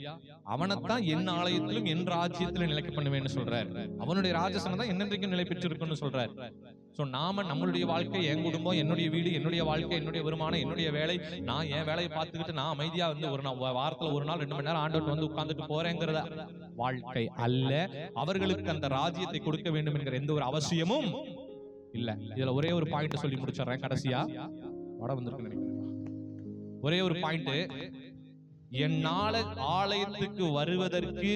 Speaker 1: அவனைத்தான் என் ஆலயத்திலும் என் ராஜ்யத்திலும் நிலைக்க பண்ணுவேன்னு சொல்றாரு. அவனுடைய ராஜசனம் தான் என்னென்றைக்கும் நிலை பெற்றிருக்குன்னு சொல்றாரு. சோ நாம நம்மளுடைய வாழ்க்கை, என் குடும்பம், என்னுடைய வீடு, என்னுடைய வாழ்க்கை, என்னுடைய வருமானம், என்னுடைய வேலை, நான் என் வேலையை பார்த்துக்கிட்டு நான் அமைதியா வந்து வாரத்துல ஒரு நாள் 2 மணி நேரம் ஆண்டவர்ட்ட வந்து உட்கார்ந்துட்டு போறேங்கிறத வாழ்க்கை அல்ல. அவர்களுக்கு அந்த ராஜ்யத்தை கொடுக்க வேண்டும் என்கிற எந்த ஒரு அவசியமும் இல்ல. இதுல ஒரே ஒரு பாயிண்ட் சொல்லி முடிச்சிடுறேன் கடைசியா. படம் வந்திருக்கு நினைக்கிறேன். ஒரே ஒரு பாயிண்ட். என்னால ஆலயத்துக்கு வருவதற்கு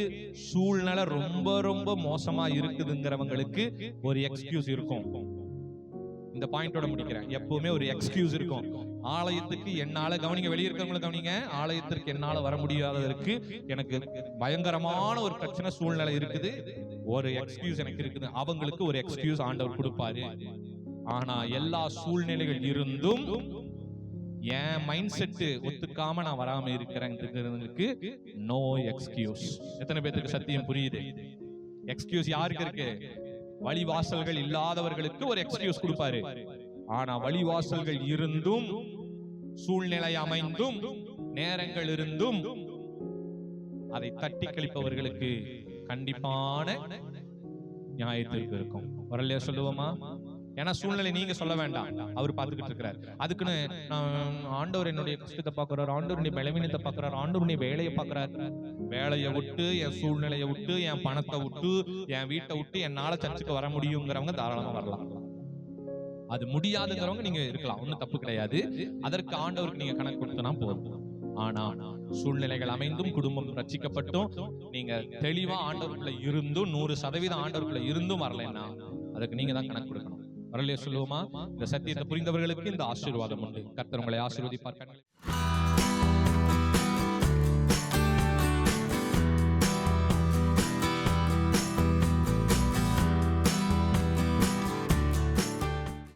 Speaker 1: சூழ்நிலை ரொம்ப ரொம்ப மோசமா இருக்குதுங்கிறவங்களுக்கு ஒரு எக்ஸ்கியூஸ் இருக்கும். இந்த பாயிண்டோட முடிக்கிறேன். எப்பவுமே ஒரு எக்ஸ்கியூஸ் இருக்கும். ஆலயத்துக்கு என்னால, கவனிங்க, வெளியே இருக்கிறவங்களை கவனிங்க, ஆலயத்திற்கு என்னால வர முடியாததற்கு எனக்கு பயங்கரமான ஒரு பிரச்சனை சூழ்நிலை இருக்குது, ஒரு எக்ஸ்கியூஸ் எனக்கு இருக்குது. அவங்களுக்கு ஒரு எக்ஸ்கியூஸ் ஆண்டவர் கொடுப்பாரு. ஆனா எல்லா சூழ்நிலைகள் இருந்தும் என் மைண்ட் செட் ஒத்துக்காம நான் வராம இருக்கிறேங்கிறதுக்கு நோ எக்ஸ்கியூஸ். எத்தனை பேருக்கு சத்தியம் புரியுது? எக்ஸ்கியூஸ் யாருக்கு இருக்கு? வழிவாசல்கள் இல்லாதவர்களுக்கு ஒரு எக்ஸ்கியூஸ் கொடுப்பாரு. ஆனா வழிவாசல்கள் இருந்தும், சூழ்நிலை அமைந்தும், நேரங்கள் இருந்தும் அதை தட்டி கழிப்பவர்களுக்கு கண்டிப்பான நியாயத்திற்கு இருக்கும். வரலையா சொல்லுவோமா? ஏன்னா சூழ்நிலை நீங்க சொல்ல வேண்டாம், அவர் பார்த்துக்கிட்டு இருக்கிறார். அதுக்குன்னு ஆண்டவர் என்னுடைய கஷ்டத்தை பார்க்கிறார், ஆண்டவருடைய பலவீனத்தை பார்க்கிறார், ஆண்டவருடைய வேலையை பார்க்கிறார். வேலையை விட்டு, என் சூழ்நிலையை விட்டு, என் பணத்தை விட்டு, என் வீட்டை விட்டு என்னால சர்ச்சுக்கு வர முடியுங்கிறவங்க தாராளமா வரலாம். அது முடியாதுங்கிறவங்க நீங்க இருக்கலாம், ஒன்னும் தப்பு கிடையாது. அதற்கு ஆண்டவருக்கு நீங்க கணக்கு கொடுத்தனா போதும். ஆனா சூழ்நிலைகள் அமைந்தும், குடும்பம் ரட்சிக்கப்பட்டும், நீங்க தெளிவா ஆண்டவருக்குள்ள இருந்தும், 100% ஆண்டவருக்குள்ள இருந்தும் வரலைன்னா அதுக்கு நீங்க தான் கணக்கு கொடுக்கணும். வரலையே சொல்லுவோமா? இந்த சத்தியத்தை புரிந்தவர்களுக்கு இந்த ஆசீர்வாதம் உண்டு. கர்த்தர் உங்களை ஆசீர்வதிப்பார்.